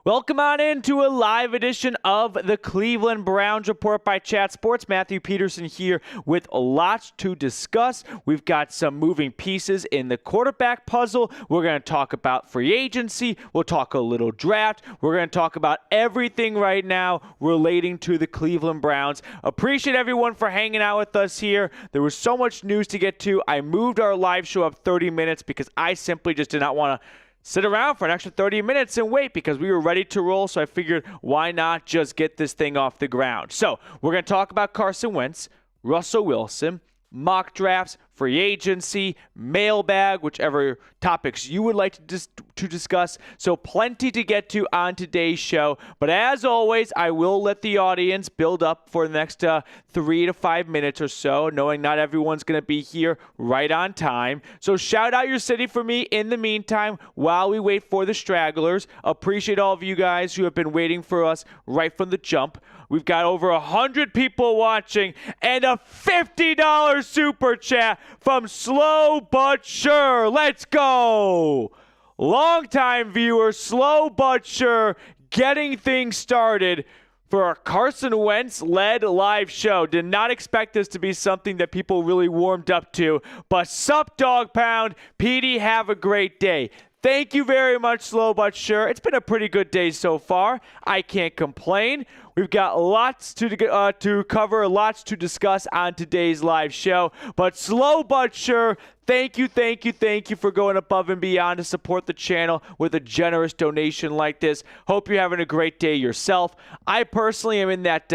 Welcome on into a live edition of the Cleveland Browns Report by Chat Sports. Matthew Peterson here with lots to discuss. We've got some moving pieces in the quarterback puzzle. We're going to talk about free agency. We'll talk a little draft. We're going to talk about everything right now relating to the Cleveland Browns. Appreciate everyone for hanging out with us here. There was so much news to get to. I moved our live show up 30 minutes because I simply just did not want to sit around for an extra 30 minutes and wait because we were ready to roll, so I figured why not just get this thing off the ground. So we're going to talk about Carson Wentz, Russell Wilson, mock drafts, free agency, mailbag, whichever topics you would like to discuss. So plenty to get to on today's show. But as always, I will let the audience build up for the next 3 to 5 minutes or so, knowing not everyone's going to be here right on time. So shout out your city for me in the meantime while we wait for the stragglers. Appreciate all of you guys who have been waiting for us right from the jump. We've got over 100 people watching and a $50 super chat from Slow But Sure. Let's go. Longtime viewer, Slow But Sure, getting things started for our Carson Wentz-led live show. Did not expect this to be something that people really warmed up to. But sup, Dog Pound. Petey, have a great day. Thank you very much, Slow But Sure. It's been a pretty good day so far. I can't complain. We've got lots to cover, lots to discuss on today's live show. But Slow But Sure, thank you for going above and beyond to support the channel with a generous donation like this. Hope you're having a great day yourself. I personally am in that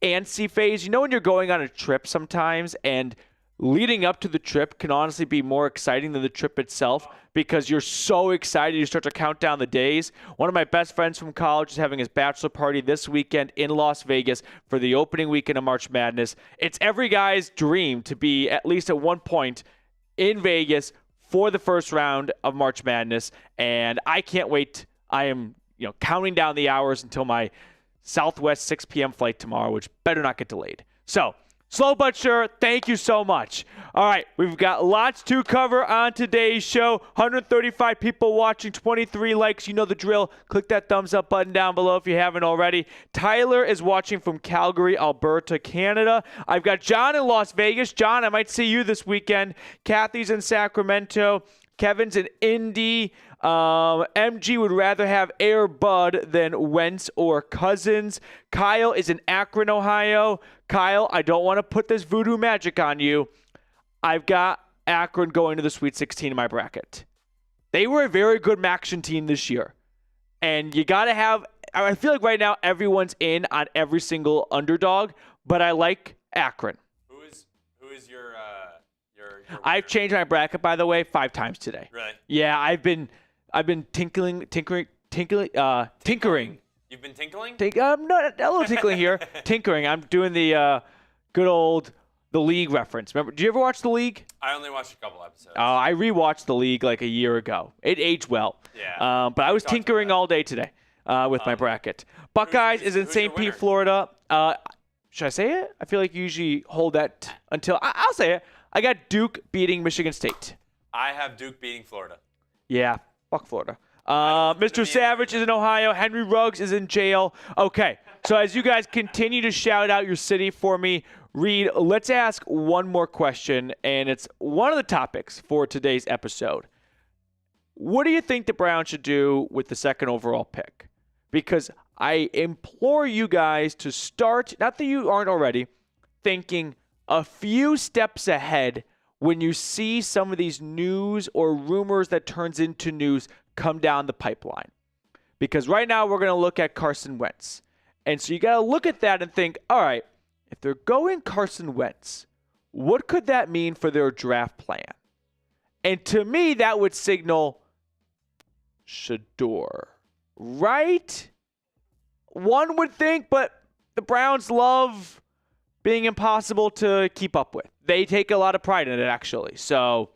antsy phase. You know when you're going on a trip sometimes and leading up to the trip can honestly be more exciting than the trip itself because you're so excited you start to count down the days. One of my best friends from college is having his bachelor party this weekend in Las Vegas for the opening weekend of March Madness. It's every guy's dream to be at least at one point in Vegas for the first round of March Madness, and I can't wait. I am counting down the hours until my Southwest 6 p.m. flight tomorrow, which better not get delayed. So, Slow But Sure, thank you so much. All right, we've got lots to cover on today's show. 135 people watching, 23 likes. You know the drill. Click that thumbs up button down below if you haven't already. Tyler is watching from Calgary, Alberta, Canada. I've got John in Las Vegas. John, I might see you this weekend. Kathy's in Sacramento. Kevin's in Indy. MG would rather have Air Bud than Wentz or Cousins. Kyle is in Akron, Ohio. Kyle, I don't want to put this voodoo magic on you. I've got Akron going to the Sweet 16 in my bracket. They were a very good Maction team this year. And you got to have, I feel like right now everyone's in on every single underdog, but I like Akron. Who is your I've changed my bracket, by the way, 5 times today. Really? Yeah, I've been tinkering. You've been tinkling? Not a little tinkling here. Tinkering. I'm doing the good old The League reference. Remember? Do you ever watch The League? I only watched a couple episodes. I rewatched The League like a year ago. It aged well. Yeah. But I was tinkering all day today with my bracket. Buckeyes is in St. Pete, Florida. Should I say it? I feel like you usually hold that until I'll say it. I got Duke beating Michigan State. I have Duke beating Florida. Yeah, fuck Florida. Mr. Savage is in Ohio. Henry Ruggs is in jail. Okay, so as you guys continue to shout out your city for me, Reed, let's ask one more question, and it's one of the topics for today's episode. What do you think the Browns should do with the second overall pick? Because I implore you guys to start, not that you aren't already, thinking a few steps ahead when you see some of these news or rumors that turns into news come down the pipeline. Because right now we're going to look at Carson Wentz. And so you got to look at that and think, all right, if they're going Carson Wentz, what could that mean for their draft plan? And to me, that would signal Shador, right? One would think, but the Browns love being impossible to keep up with. They take a lot of pride in it, actually. So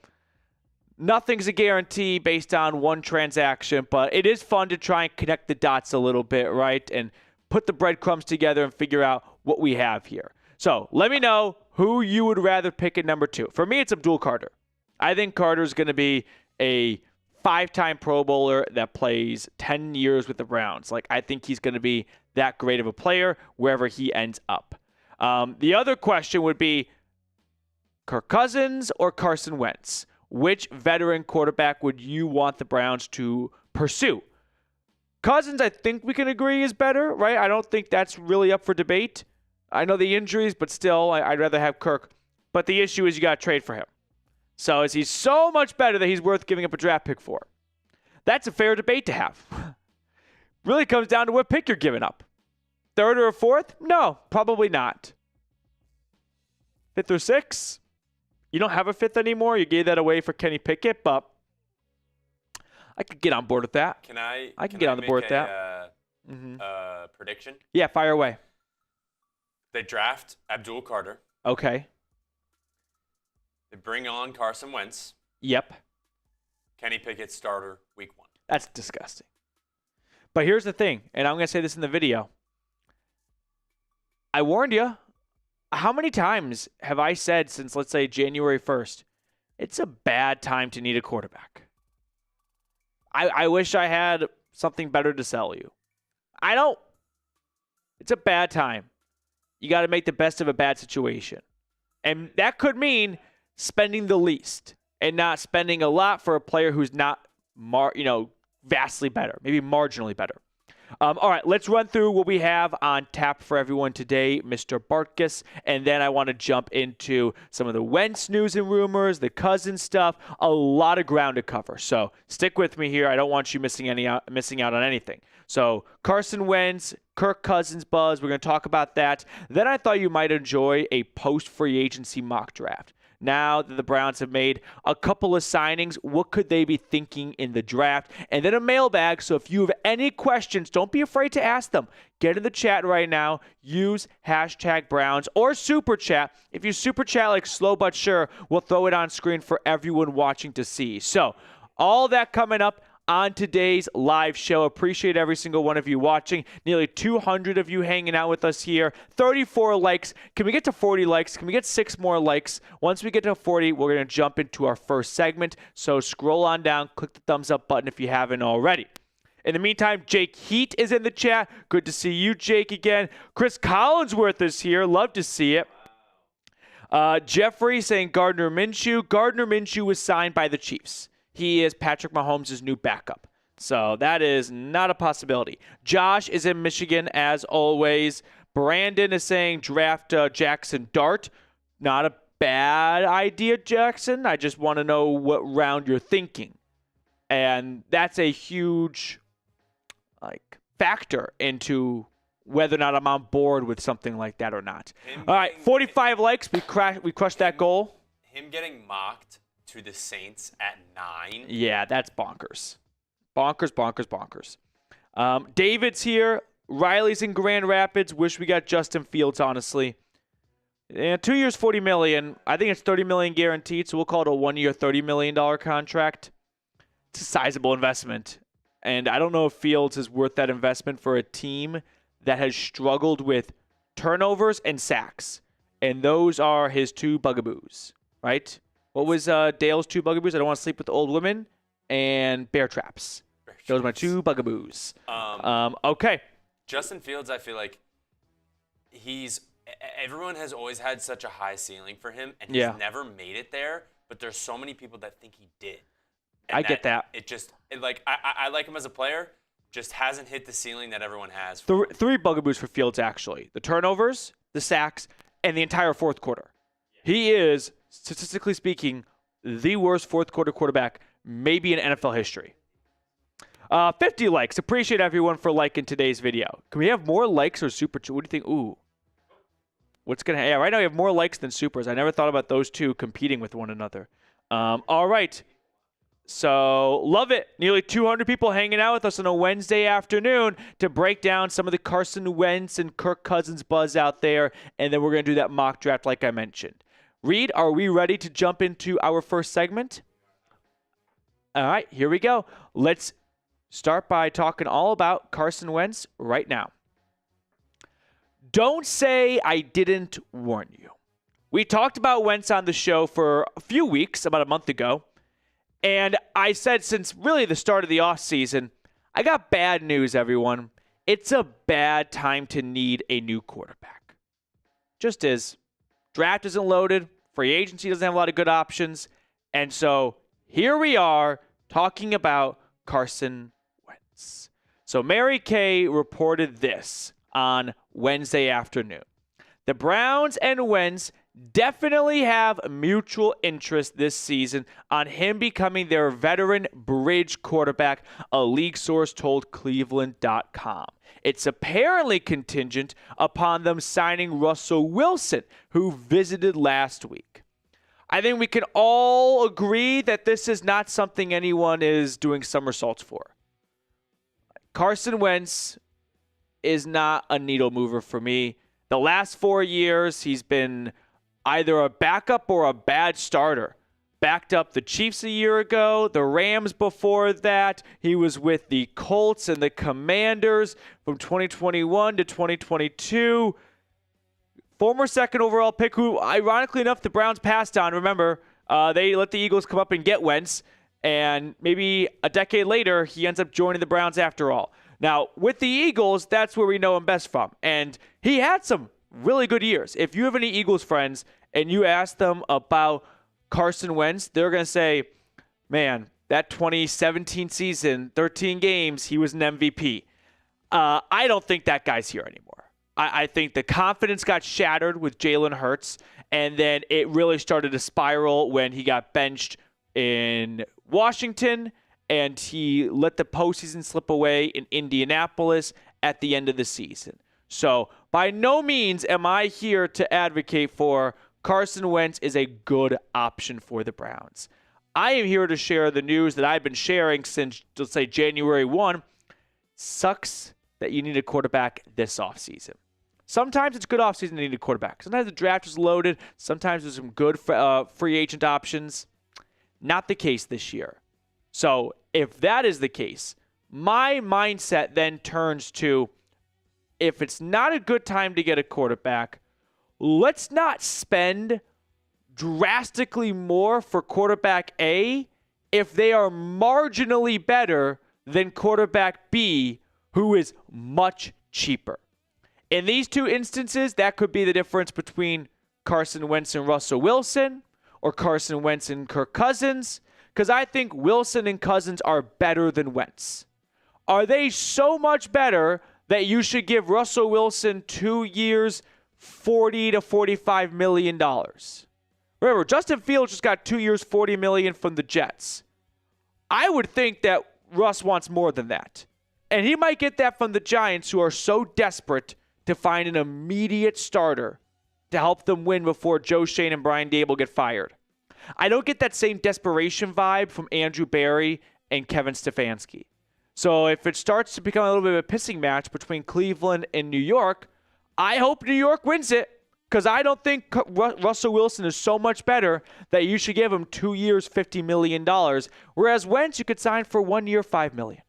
nothing's a guarantee based on one transaction, but it is fun to try and connect the dots a little bit, right? And put the breadcrumbs together and figure out what we have here. So let me know who you would rather pick at number 2. For me, it's Abdul Carter. I think Carter's going to be a 5-time Pro Bowler that plays 10 years with the Browns. Like, I think he's going to be that great of a player wherever he ends up. The other question would be Kirk Cousins or Carson Wentz. Which veteran quarterback would you want the Browns to pursue? Cousins, I think we can agree, is better, right? I don't think that's really up for debate. I know the injuries, but still, I'd rather have Kirk. But the issue is you got to trade for him. So is he so much better that he's worth giving up a draft pick for? That's a fair debate to have. Really comes down to what pick you're giving up. 3rd or 4th? No, probably not. 5th or 6th? You don't have a 5th anymore. You gave that away for Kenny Pickett, but I could get on board with that. Can I get on the board with that. Prediction? Yeah, fire away. They draft Abdul Carter. Okay. They bring on Carson Wentz. Yep. Kenny Pickett starter week 1. That's disgusting. But here's the thing, and I'm going to say this in the video. I warned you. How many times have I said since, let's say, January 1st, it's a bad time to need a quarterback? I wish I had something better to sell you. I don't. It's a bad time. You got to make the best of a bad situation. And that could mean spending the least and not spending a lot for a player who's not, vastly better, maybe marginally better. All right, let's run through what we have on tap for everyone today, Mr. Bartkus, and then I want to jump into some of the Wentz news and rumors, the Cousins stuff, a lot of ground to cover. So stick with me here. I don't want you missing out on anything. So Carson Wentz, Kirk Cousins buzz, we're going to talk about that. Then I thought you might enjoy a post-free agency mock draft. Now that the Browns have made a couple of signings, what could they be thinking in the draft? And then a mailbag, so if you have any questions, don't be afraid to ask them. Get in the chat right now. Use hashtag Browns or Super Chat. If you Super Chat like Slow But Sure, we'll throw it on screen for everyone watching to see. So all that coming up on today's live show. Appreciate every single one of you watching. Nearly 200 of you hanging out with us here. 34 likes. Can we get to 40 likes? Can we get 6 more likes? Once we get to 40, we're going to jump into our first segment. So scroll on down, click the thumbs up button if you haven't already. In the meantime, Jake Heat is in the chat. Good to see you, Jake, again. Chris Collinsworth is here. Love to see it. Jeffrey saying Gardner Minshew. Gardner Minshew was signed by the Chiefs. He is Patrick Mahomes' new backup. So that is not a possibility. Josh is in Michigan, as always. Brandon is saying draft Jackson Dart. Not a bad idea, Jackson. I just want to know what round you're thinking. And that's a huge factor into whether or not I'm on board with something like that or not. All right, 45 likes. We crushed that goal. Him getting mocked to the Saints at 9. Yeah, that's bonkers. Bonkers. David's here. Riley's in Grand Rapids. Wish we got Justin Fields, honestly. 2 years, $40 million. I think it's $30 million guaranteed, so we'll call it a 1 year, $30 million contract. It's a sizable investment. And I don't know if Fields is worth that investment for a team that has struggled with turnovers and sacks. And those are his 2 bugaboos, right? What was Dale's 2 bugaboos? I don't want to sleep with old women and bear traps. Those are my 2 bugaboos. Okay. Justin Fields, I feel like everyone has always had such a high ceiling for him, and he's never made it there, but there's so many people that think he did. And I get that. I like him as a player, just hasn't hit the ceiling that everyone has. 3 bugaboos for Fields, actually. The turnovers, the sacks, and the entire fourth quarter. He is, statistically speaking, the worst fourth quarter quarterback maybe in NFL history. 50 likes. Appreciate everyone for liking today's video. Can we have more likes or super? What do you think? Ooh. What's going to happen? Yeah, right now we have more likes than supers. I never thought about those two competing with one another. All right. So, love it. Nearly 200 people hanging out with us on a Wednesday afternoon to break down some of the Carson Wentz and Kirk Cousins buzz out there. And then we're going to do that mock draft like I mentioned. Reed, are we ready to jump into our first segment? All right, here we go. Let's start by talking all about Carson Wentz right now. Don't say I didn't warn you. We talked about Wentz on the show for a few weeks, about a month ago, And I said since really the start of the offseason, I got bad news, everyone. It's a bad time to need a new quarterback. Just is. Draft isn't loaded. Free agency doesn't have a lot of good options. And so here we are talking about Carson Wentz. So Mary Kay reported this on Wednesday afternoon. The Browns and Wentz definitely have mutual interest this season on him becoming their veteran bridge quarterback, a league source told Cleveland.com. It's apparently contingent upon them signing Russell Wilson, who visited last week. I think we can all agree that this is not something anyone is doing somersaults for. Carson Wentz is not a needle mover for me. The last 4 years, he's been either a backup or a bad starter. Backed up the Chiefs a year ago, the Rams before that. He was with the Colts and the Commanders from 2021 to 2022. Former second overall pick who, ironically enough, the Browns passed on. Remember, they let the Eagles come up and get Wentz. And maybe a decade later, he ends up joining the Browns after all. Now, with the Eagles, that's where we know him best from. And he had some really good years. If you have any Eagles friends and you ask them about Carson Wentz, they're going to say, man, that 2017 season, 13 games, he was an MVP. I don't think that guy's here anymore. I think the confidence got shattered with Jalen Hurts, and then it really started to spiral when he got benched in Washington, and he let the postseason slip away in Indianapolis at the end of the season. So by no means am I here to advocate for Carson Wentz is a good option for the Browns. I am here to share the news that I've been sharing since, let's say, January 1. Sucks that you need a quarterback this offseason. Sometimes it's good offseason to need a quarterback. Sometimes the draft is loaded. Sometimes there's some good free agent options. Not the case this year. So if that is the case, my mindset then turns to, if it's not a good time to get a quarterback, let's not spend drastically more for quarterback A if they are marginally better than quarterback B, who is much cheaper. In these two instances, that could be the difference between Carson Wentz and Russell Wilson, or Carson Wentz and Kirk Cousins, because I think Wilson and Cousins are better than Wentz. Are they so much better that you should give Russell Wilson 2 years, $40 to $45 million? Remember, Justin Fields just got 2 years, $40 million from the Jets. I would think that Russ wants more than that. And he might get that from the Giants, who are so desperate to find an immediate starter to help them win before Joe Shane and Brian Dable get fired. I don't get that same desperation vibe from Andrew Berry and Kevin Stefanski. So if it starts to become a little bit of a pissing match between Cleveland and New York, I hope New York wins it, because I don't think Russell Wilson is so much better that you should give him 2 years, $50 million, whereas Wentz you could sign for 1 year, $5 million.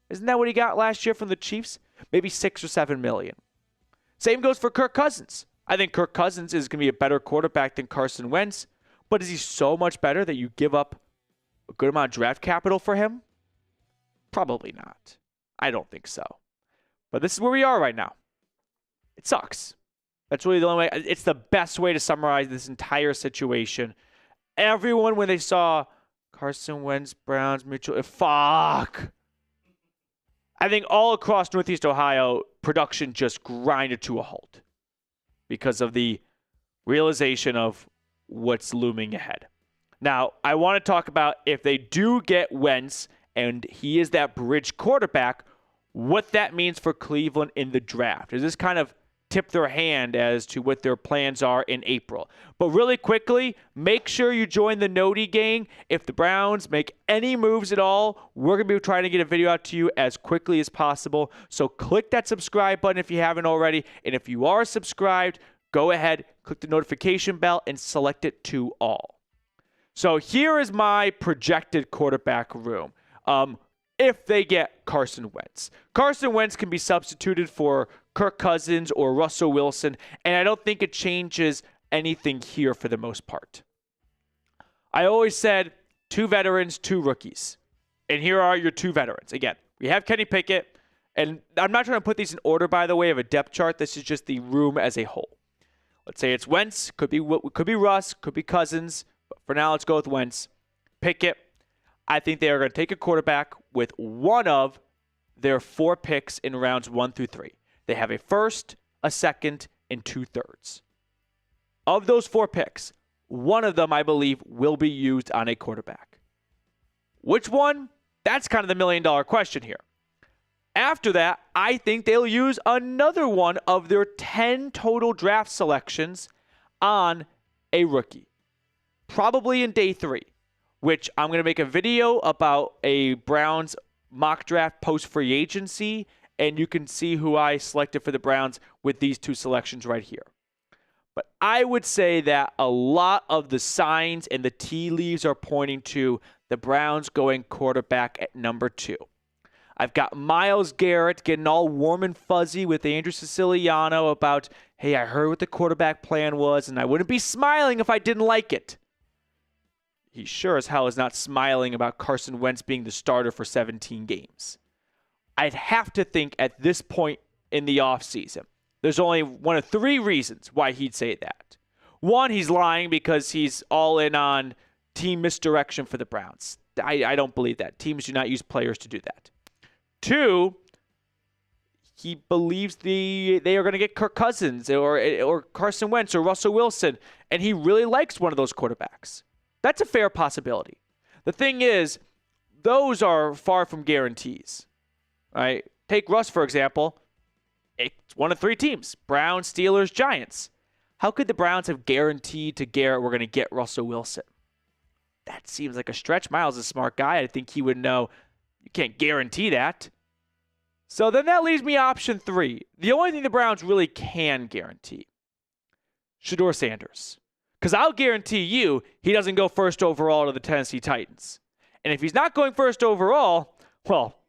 Isn't that what he got last year from the Chiefs? Maybe $6 or $7 million. Same goes for Kirk Cousins. I think Kirk Cousins is going to be a better quarterback than Carson Wentz, but is he so much better that you give up a good amount of draft capital for him? Probably not. I don't think so. But this is where we are right now. It sucks. That's really the only way. It's the best way to summarize this entire situation. Everyone, when they saw Carson Wentz, Browns, Mitchell, fuck. I think all across Northeast Ohio, production just grinded to a halt because of the realization of what's looming ahead. Now, I want to talk about if they do get Wentz and he is that bridge quarterback, what that means for Cleveland in the draft. Does this kind of tip their hand as to what their plans are in April? But really quickly, make sure you join the Noti gang. If the Browns make any moves at all, we're going to be trying to get a video out to you as quickly as possible. So click that subscribe button if you haven't already. And if you are subscribed, go ahead, click the notification bell, and select it to all. So here is my projected quarterback room. If they get Carson Wentz. Carson Wentz can be substituted for Kirk Cousins or Russell Wilson, and I don't think it changes anything here for the most part. I always said 2 veterans, 2 rookies. And here are your 2 veterans. Again, we have Kenny Pickett, and I'm not trying to put these in order, by the way, of a depth chart. This is just the room as a whole. Let's say it's Wentz, could be Russ, could be Cousins. But for now, let's go with Wentz. Pickett, I think they are going to take a quarterback with one of their 4 picks in rounds 1 through 3. They have a first, a second, and 2 thirds. Of those 4 picks, one of them, I believe, will be used on a quarterback. Which one? That's kind of the $1 million question here. After that, I think they'll use another one of their 10 total draft selections on a rookie. Probably in day 3, which I'm going to make a video about a Browns mock draft post free agency, and you can see who I selected for the Browns with these 2 selections right here. But I would say that a lot of the signs and the tea leaves are pointing to the Browns going quarterback at number 2. I've got Myles Garrett getting all warm and fuzzy with Andrew Siciliano about, hey, I heard what the quarterback plan was, and I wouldn't be smiling if I didn't like it. He sure as hell is not smiling about Carson Wentz being the starter for 17 games. I'd have to think at this point in the offseason, there's only one of 3 reasons why he'd say that. 1, he's lying because he's all in on team misdirection for the Browns. I don't believe that. Teams do not use players to do that. 2, he believes they are going to get Kirk Cousins or Carson Wentz or Russell Wilson, and he really likes one of those quarterbacks. That's a fair possibility. The thing is, those are far from guarantees. Right? Take Russ, for example. It's one of 3 teams: Browns, Steelers, Giants. How could the Browns have guaranteed to Garrett we're going to get Russell Wilson? That seems like a stretch. Miles is a smart guy. I think he would know you can't guarantee that. So then that leaves me option 3. The only thing the Browns really can guarantee: Shedeur Sanders. Because I'll guarantee you he doesn't go first overall to the Tennessee Titans. And if he's not going first overall, well,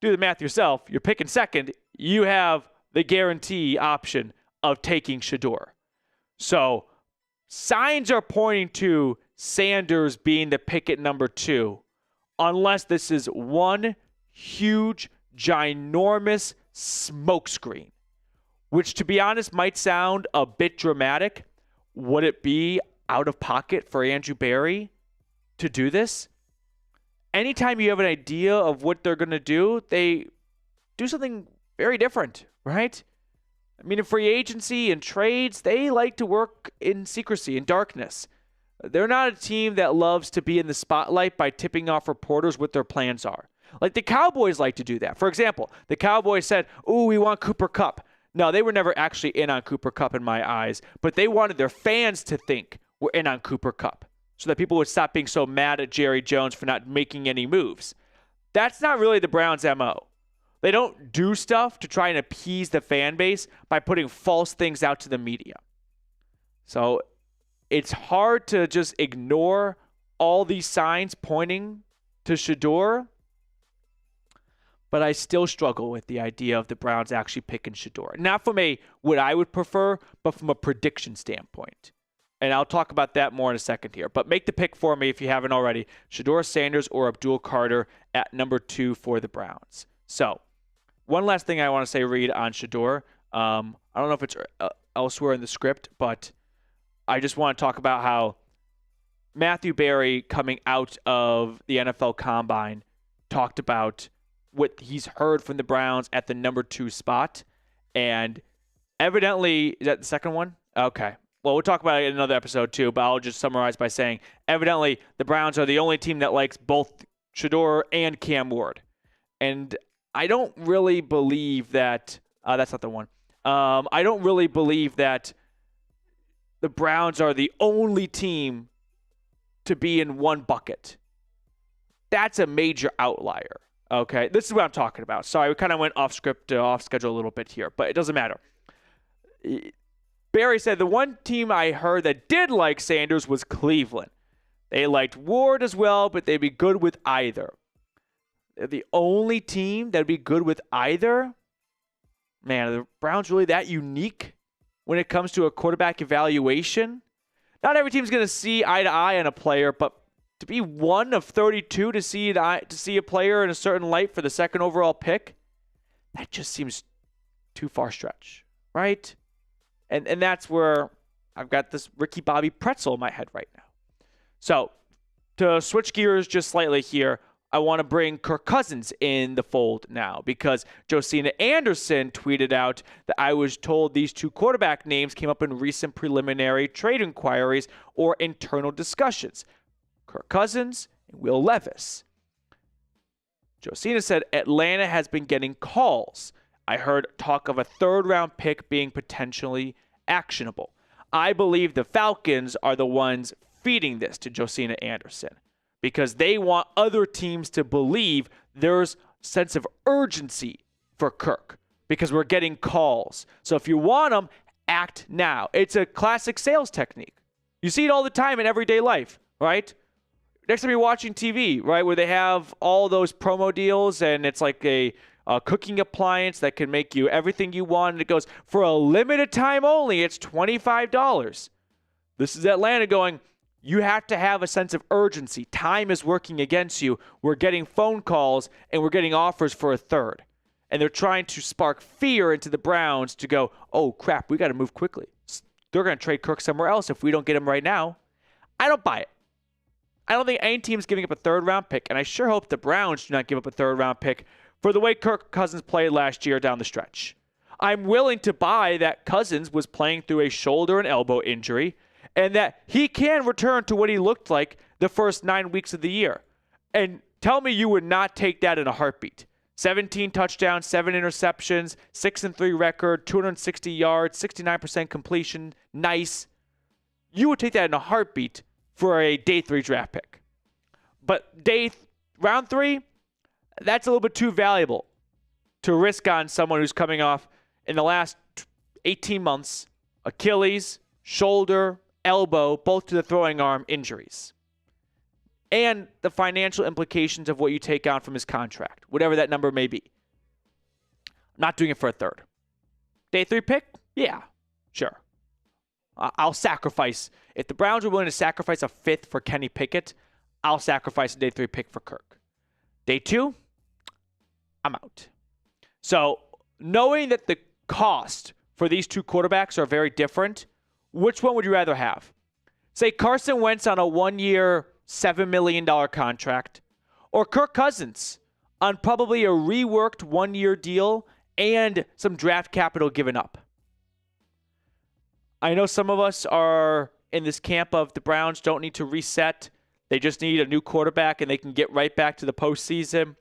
do the math yourself. You're picking second. You have the guarantee option of taking Shedeur. So signs are pointing to Sanders being the pick at number 2, unless this is one huge, ginormous smokescreen, which, to be honest, might sound a bit dramatic. Would it be out of pocket for Andrew Berry to do this? Anytime you have an idea of what they're going to do, they do something very different, right? I mean, in free agency and trades, they like to work in secrecy, in darkness. They're not a team that loves to be in the spotlight by tipping off reporters what their plans are. Like the Cowboys like to do that. For example, the Cowboys said, "Ooh, we want Cooper Kupp." No, they were never actually in on Cooper Kupp in my eyes, but they wanted their fans to think we're in on Cooper Kupp so that people would stop being so mad at Jerry Jones for not making any moves. That's not really the Browns' MO. They don't do stuff to try and appease the fan base by putting false things out to the media. So it's hard to just ignore all these signs pointing to Shedeur. But I still struggle with the idea of the Browns actually picking Shedeur. Not from what I would prefer, but from a prediction standpoint. And I'll talk about that more in a second here. But make the pick for me if you haven't already. Shedeur Sanders or Abdul Carter at number 2 for the Browns. So, one last thing I want to say, Reed, on Shedeur. I don't know if it's elsewhere in the script, but I just want to talk about how Matthew Berry, coming out of the NFL Combine, talked about what he's heard from the Browns at the number 2 spot. And evidently, is that the second one? Okay. Well, we'll talk about it in another episode too, but I'll just summarize by saying, evidently, the Browns are the only team that likes both Shedeur and Cam Ward. And I don't really believe that, that's not the one. I don't really believe that the Browns are the only team to be in one bucket. That's a major outlier. Okay, this is what I'm talking about. Sorry, we kind of went off script, off schedule a little bit here, but it doesn't matter. Barry said the one team I heard that did like Sanders was Cleveland. They liked Ward as well, but they'd be good with either. They're the only team that'd be good with either? Man, are the Browns really that unique when it comes to a quarterback evaluation? Not every team's going to see eye to eye on a player, but to be 1 of 32 to see a player in a certain light for the second overall pick, that just seems too far stretch, right? And that's where I've got this Ricky Bobby pretzel in my head right now. So to switch gears just slightly here, I want to bring Kirk Cousins in the fold now because Josina Anderson tweeted out that I was told these two quarterback names came up in recent preliminary trade inquiries or internal discussions. Kirk Cousins and Will Levis. Josina said Atlanta has been getting calls. I heard talk of a third-round pick being potentially actionable. I believe the Falcons are the ones feeding this to Josina Anderson, because they want other teams to believe there's a sense of urgency for Kirk because we're getting calls. So if you want them, act now. It's a classic sales technique. You see it all the time in everyday life, right? Next time you're watching TV, right, where they have all those promo deals and it's like a cooking appliance that can make you everything you want, and it goes, for a limited time only, it's $25. This is Atlanta going, you have to have a sense of urgency. Time is working against you. We're getting phone calls and we're getting offers for a third. And they're trying to spark fear into the Browns to go, oh, crap, we got to move quickly. They're going to trade Kirk somewhere else if we don't get him right now. I don't buy it. I don't think any team's giving up a third-round pick, and I sure hope the Browns do not give up a third-round pick for the way Kirk Cousins played last year down the stretch. I'm willing to buy that Cousins was playing through a shoulder and elbow injury, and that he can return to what he looked like the first 9 weeks of the year. And tell me you would not take that in a heartbeat. 17 touchdowns, 7 interceptions, 6-3 record, 260 yards, 69% completion. Nice. You would take that in a heartbeat for a day 3 draft pick. But round 3, that's a little bit too valuable to risk on someone who's coming off in the last 18 months, Achilles, shoulder, elbow, both to the throwing arm injuries. And the financial implications of what you take on from his contract, whatever that number may be. I'm not doing it for a third. Day 3 pick? Yeah, sure. I'll sacrifice. If the Browns are willing to sacrifice a 5th for Kenny Pickett, I'll sacrifice a day 3 pick for Kirk. Day 2, I'm out. So knowing that the cost for these two quarterbacks are very different, which one would you rather have? Say Carson Wentz on a 1-year, $7 million contract, or Kirk Cousins on probably a reworked 1-year deal and some draft capital given up. I know some of us are in this camp of the Browns don't need to reset. They just need a new quarterback and they can get right back to the postseason.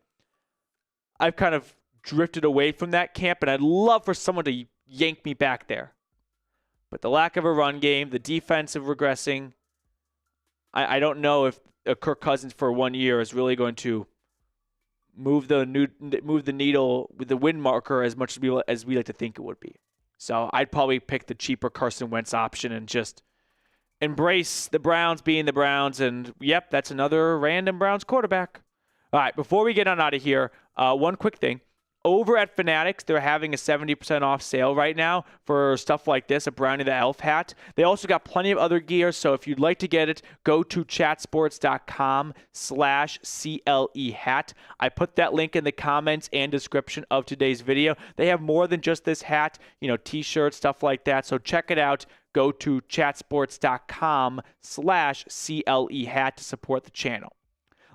I've kind of drifted away from that camp, and I'd love for someone to yank me back there. But the lack of a run game, the defensive regressing, I don't know if Kirk Cousins for 1 year is really going to move the needle with the win marker as much as we like to think it would be. So I'd probably pick the cheaper Carson Wentz option and just embrace the Browns being the Browns. And, yep, that's another random Browns quarterback. All right, before we get on out of here, one quick thing. Over at Fanatics, they're having a 70% off sale right now for stuff like this, a Brownie the Elf hat. They also got plenty of other gear, so if you'd like to get it, go to chatsports.com/CLE hat. I put that link in the comments and description of today's video. They have more than just this hat, t-shirts, stuff like that, so check it out. Go to chatsports.com/CLE hat to support the channel.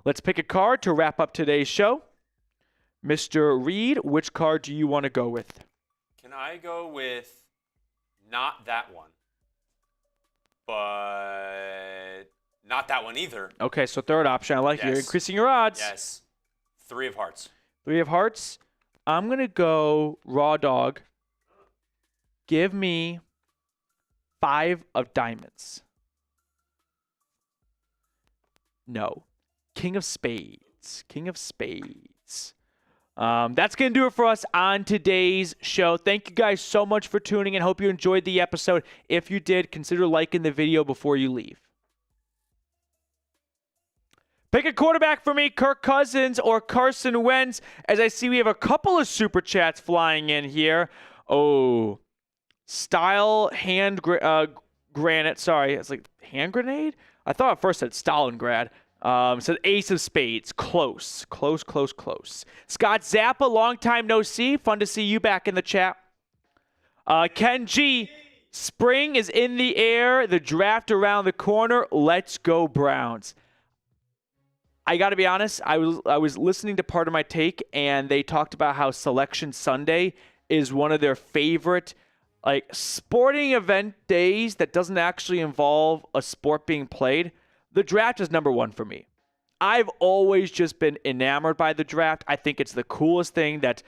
Let's pick a card to wrap up today's show. Mr. Reed, which card do you want to go with? Can I go with not that one, but not that one either? Okay, so third option. I like you. You're increasing your odds. Yes. 3 of hearts. 3 of hearts. I'm going to go raw dog. Give me 5 of diamonds. No. King of spades. King of spades. That's going to do it for us on today's show. Thank you guys so much for tuning in. Hope you enjoyed the episode. If you did, consider liking the video before you leave. Pick a quarterback for me, Kirk Cousins or Carson Wentz. As I see, we have a couple of super chats flying in here. Oh, style hand granite. Sorry, it's like hand grenade? I thought at first it said Stalingrad. So ace of spades. Close. Scott Zappa, long time no see. Fun to see you back in the chat. Ken G, spring is in the air. The draft around the corner. Let's go Browns. I got to be honest. I was listening to Part of My Take, and they talked about how Selection Sunday is one of their favorite sporting event days that doesn't actually involve a sport being played. The draft is number one for me. I've always just been enamored by the draft. I think it's the coolest thing that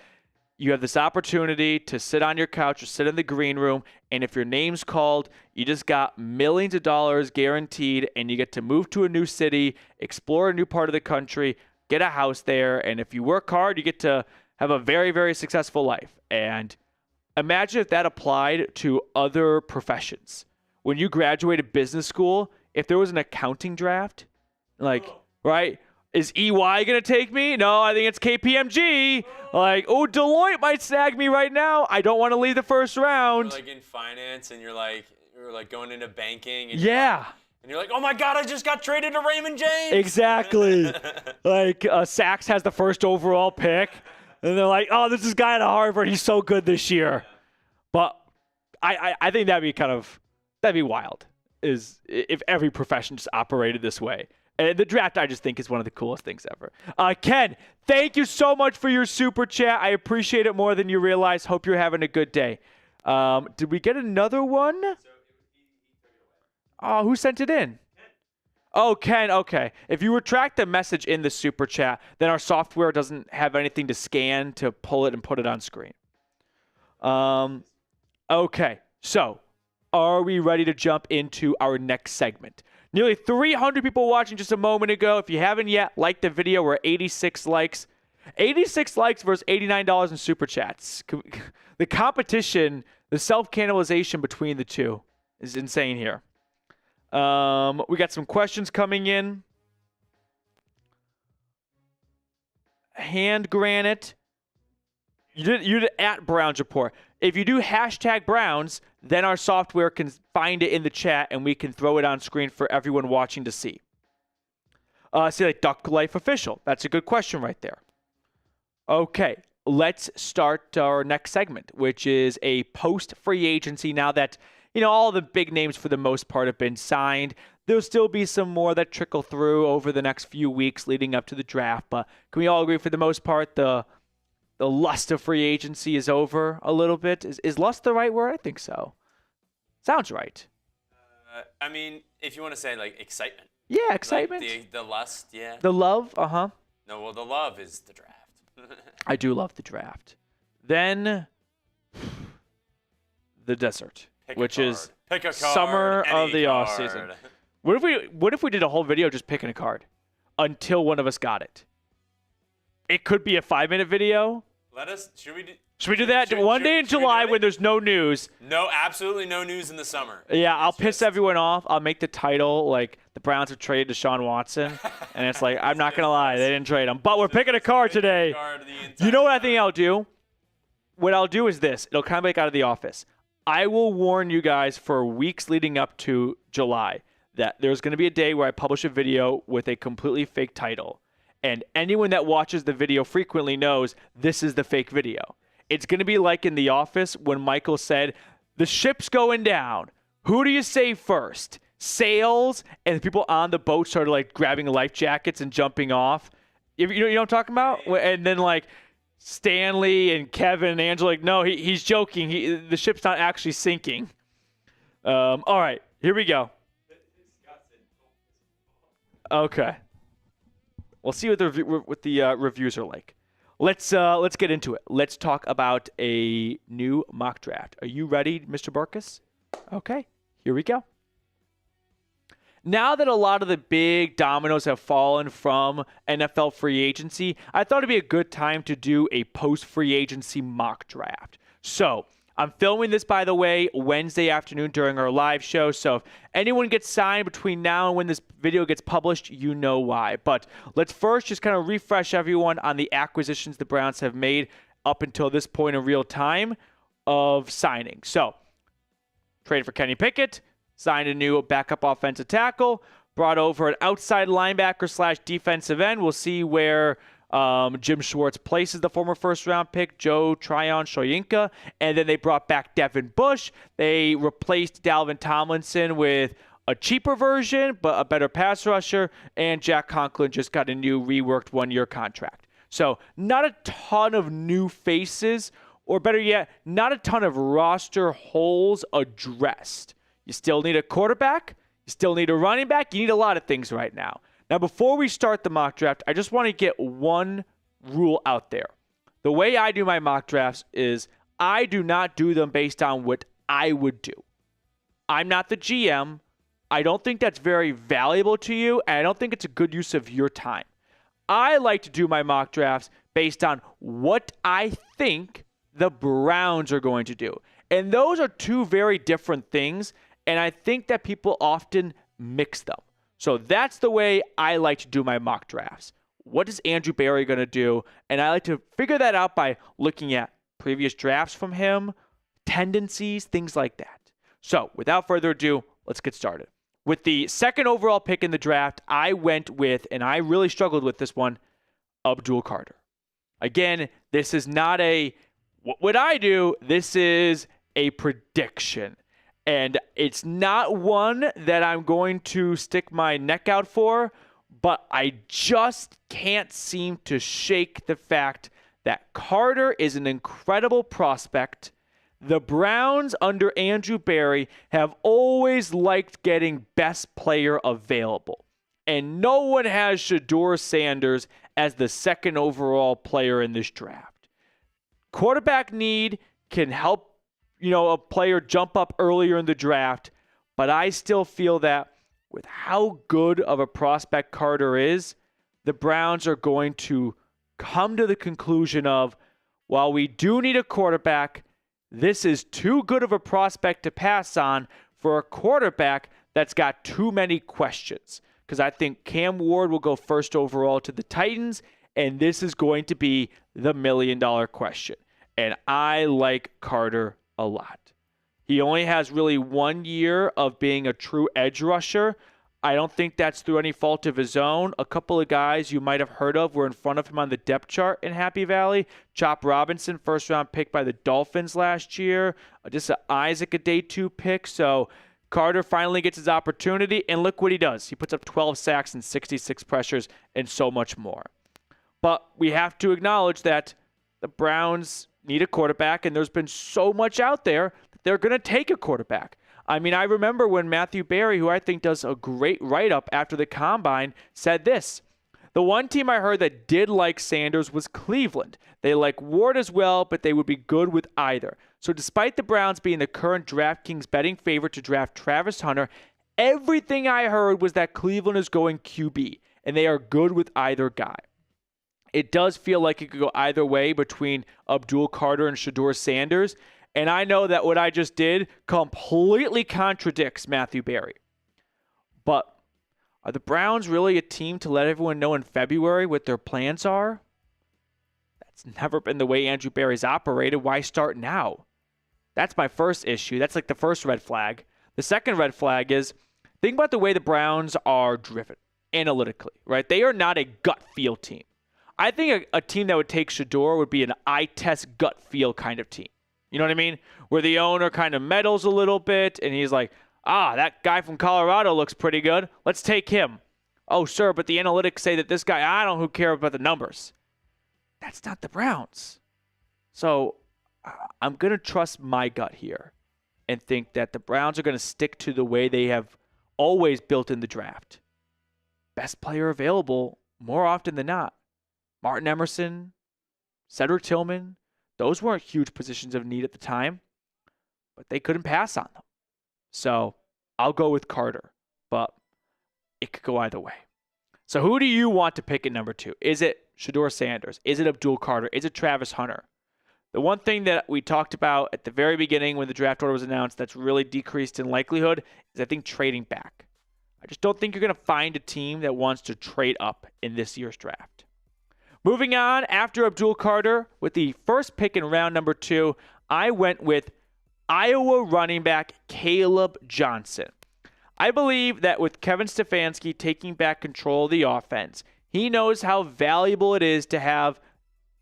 you have this opportunity to sit on your couch or sit in the green room, and if your name's called, you just got millions of dollars guaranteed, and you get to move to a new city, explore a new part of the country, get a house there, and if you work hard, you get to have a very, very successful life. And imagine if that applied to other professions. When you graduated business school, if there was an accounting draft, right? Is EY going to take me? No, I think it's KPMG. Deloitte might snag me right now. I don't want to leave the first round. Or in finance, and you're going into banking. And yeah. And you're like, oh my God, I just got traded to Raymond James. Exactly. Sachs has the first overall pick. And they're like, oh, this is guy at Harvard. He's so good this year. But I think that'd be wild, is if every profession just operated this way. And the draft, I just think, is one of the coolest things ever. Ken, thank you so much for your super chat. I appreciate it more than you realize. Hope you're having a good day. Did we get another one? Oh, who sent it in? Oh, Ken, okay. If you retract the message in the super chat, then our software doesn't have anything to scan to pull it and put it on screen. Okay, so are we ready to jump into our next segment? Nearly 300 people watching just a moment ago. If you haven't yet, like the video. We're at 86 likes. 86 likes versus $89 in super chats. The competition, the self-cannibalization between the two is insane here. We got some questions coming in. Hand granite. You did at Browns Report. If you do hashtag Browns, then our software can find it in the chat and we can throw it on screen for everyone watching to see. Duck Life Official. That's a good question right there. Okay, let's start our next segment, which is a post-free agency. Now that, all the big names for the most part have been signed, there'll still be some more that trickle through over the next few weeks leading up to the draft. But can we all agree for the most part the lust of free agency is over a little bit? Is lust the right word? I think so. Sounds right. If you want to say excitement. Yeah, excitement. The lust, yeah. The love, uh-huh. No, well, the love is the draft. I do love the draft. Then the desert, which is summer of the off season. What if we did a whole video just picking a card until one of us got it? It could be a 5-minute video. Should we do that one day in July when there's no news? No, absolutely no news in the summer. Yeah, I'll piss everyone off. I'll make the title the Browns have traded Deshaun Watson, and it's I'm not gonna lie, they didn't trade him, but we're picking a card today. You know what I think I'll do? What I'll do is this. It'll kind of make Out of the Office. I will warn you guys for weeks leading up to July that there's going to be a day where I publish a video with a completely fake title. And anyone that watches the video frequently knows this is the fake video. It's going to be like in The Office when Michael said, the ship's going down. Who do you save first? Sails? And the people on the boat started grabbing life jackets and jumping off. You know what I'm talking about? And then Stanley and Kevin and Angela no, he's joking. The ship's not actually sinking. All right, here we go. Okay. We'll see what the reviews are like. Let's get into it. Let's talk about a new mock draft. Are you ready, Mr. Barkus? Okay, here we go. Now that a lot of the big dominoes have fallen from NFL free agency, I thought it'd be a good time to do a post-free agency mock draft. So I'm filming this, by the way, Wednesday afternoon during our live show. So if anyone gets signed between now and when this video gets published, you know why. But let's first just kind of refresh everyone on the acquisitions the Browns have made up until this point in real time of signing. So traded for Kenny Pickett, signed a new backup offensive tackle, brought over an outside linebacker / defensive end. We'll see where Jim Schwartz places the former first-round pick, Joe Tryon-Shoyinka. And then they brought back Devin Bush. They replaced Dalvin Tomlinson with a cheaper version, but a better pass rusher. And Jack Conklin just got a new reworked one-year contract. So not a ton of new faces, or better yet, not a ton of roster holes addressed. You still need a quarterback. You still need a running back. You need a lot of things right now. Now, before we start the mock draft, I just want to get one rule out there. The way I do my mock drafts is I do not do them based on what I would do. I'm not the GM. I don't think that's very valuable to you, and I don't think it's a good use of your time. I like to do my mock drafts based on what I think the Browns are going to do. And those are two very different things, and I think that people often mix them. So that's the way I like to do my mock drafts. What is Andrew Berry going to do? And I like to figure that out by looking at previous drafts from him, tendencies, things like that. So without further ado, let's get started. With the second overall pick in the draft, I went with, and I really struggled with this one, Abdul Carter. Again, this is not a what would I do? This is a prediction. And it's not one that I'm going to stick my neck out for, but I just can't seem to shake the fact that Carter is an incredible prospect. The Browns under Andrew Berry have always liked getting best player available. And no one has Shedeur Sanders as the second overall player in this draft. Quarterback need can help, a player jump up earlier in the draft, but I still feel that with how good of a prospect Carter is, the Browns are going to come to the conclusion of, while we do need a quarterback, this is too good of a prospect to pass on for a quarterback that's got too many questions. Because I think Cam Ward will go first overall to the Titans, and this is going to be the $1 million question. And I like Carter a lot. He only has really 1 year of being a true edge rusher. I don't think that's through any fault of his own. A couple of guys you might have heard of were in front of him on the depth chart in Happy Valley. Chop Robinson, first-round pick by the Dolphins last year. Just Isaac, a day 2 pick. So Carter finally gets his opportunity, and look what he does. He puts up 12 sacks and 66 pressures and so much more. But we have to acknowledge that the Browns need a quarterback, and there's been so much out there that they're going to take a quarterback. I mean, I remember when Matthew Berry, who I think does a great write-up after the Combine, said this: the one team I heard that did like Sanders was Cleveland. They like Ward as well, but they would be good with either. So despite the Browns being the current DraftKings betting favorite to draft Travis Hunter, everything I heard was that Cleveland is going QB, and they are good with either guy. It does feel like it could go either way between Abdul Carter and Shedeur Sanders, and I know that what I just did completely contradicts Matthew Berry. But are the Browns really a team to let everyone know in February what their plans are? That's never been the way Andrew Berry's operated. Why start now? That's my first issue. That's like the first red flag. The second red flag is, think about the way the Browns are driven analytically, right? They are not a gut feel team. I think a team that would take Shedeur would be an eye test gut feel kind of team. You know what I mean? Where the owner kind of meddles a little bit, and he's like, that guy from Colorado looks pretty good. Let's take him. Oh, sure, but the analytics say that this guy, I don't know who cares about the numbers. That's not the Browns. So I'm going to trust my gut here and think that the Browns are going to stick to the way they have always built in the draft. Best player available more often than not. Martin Emerson, Cedric Tillman, those weren't huge positions of need at the time, but they couldn't pass on them. So I'll go with Carter, but it could go either way. So who do you want to pick at number 2? Is it Shedeur Sanders? Is it Abdul Carter? Is it Travis Hunter? The one thing that we talked about at the very beginning when the draft order was announced that's really decreased in likelihood is I think trading back. I just don't think you're going to find a team that wants to trade up in this year's draft. Moving on, after Abdul Carter, with the first pick in round number 2, I went with Iowa running back Kaleb Johnson. I believe that with Kevin Stefanski taking back control of the offense, he knows how valuable it is to have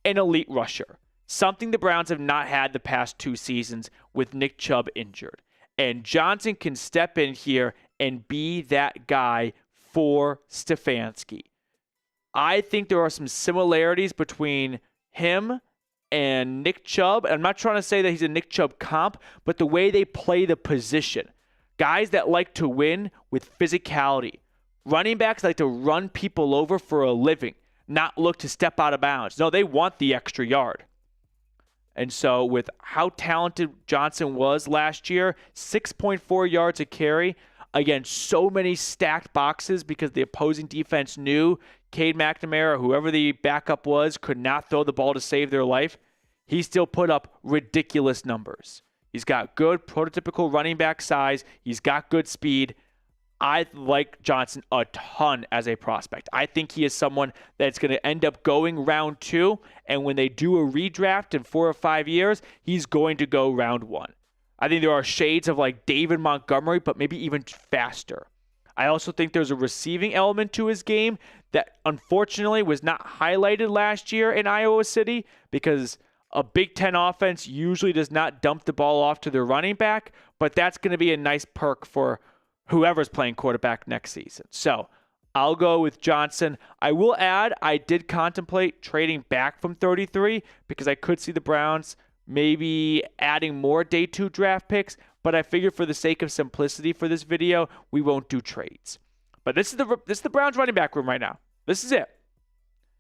an elite rusher, something the Browns have not had the past 2 seasons with Nick Chubb injured. And Johnson can step in here and be that guy for Stefanski. I think there are some similarities between him and Nick Chubb. I'm not trying to say that he's a Nick Chubb comp, but the way they play the position. Guys that like to win with physicality. Running backs like to run people over for a living, not look to step out of bounds. No, they want the extra yard. And so with how talented Johnson was last year, 6.4 yards a carry. Again, so many stacked boxes because the opposing defense knew Cade McNamara, whoever the backup was, could not throw the ball to save their life. He still put up ridiculous numbers. He's got good prototypical running back size. He's got good speed. I like Johnson a ton as a prospect. I think he is someone that's going to end up going round 2, and when they do a redraft in 4 or 5 years, he's going to go round 1. I think there are shades of like David Montgomery, but maybe even faster. I also think there's a receiving element to his game that unfortunately was not highlighted last year in Iowa City because a Big Ten offense usually does not dump the ball off to their running back, but that's going to be a nice perk for whoever's playing quarterback next season. So I'll go with Johnson. I will add, I did contemplate trading back from 33 because I could see the Browns maybe adding more day 2 draft picks, but I figured for the sake of simplicity for this video, we won't do trades. But this is the Browns running back room right now. This is it.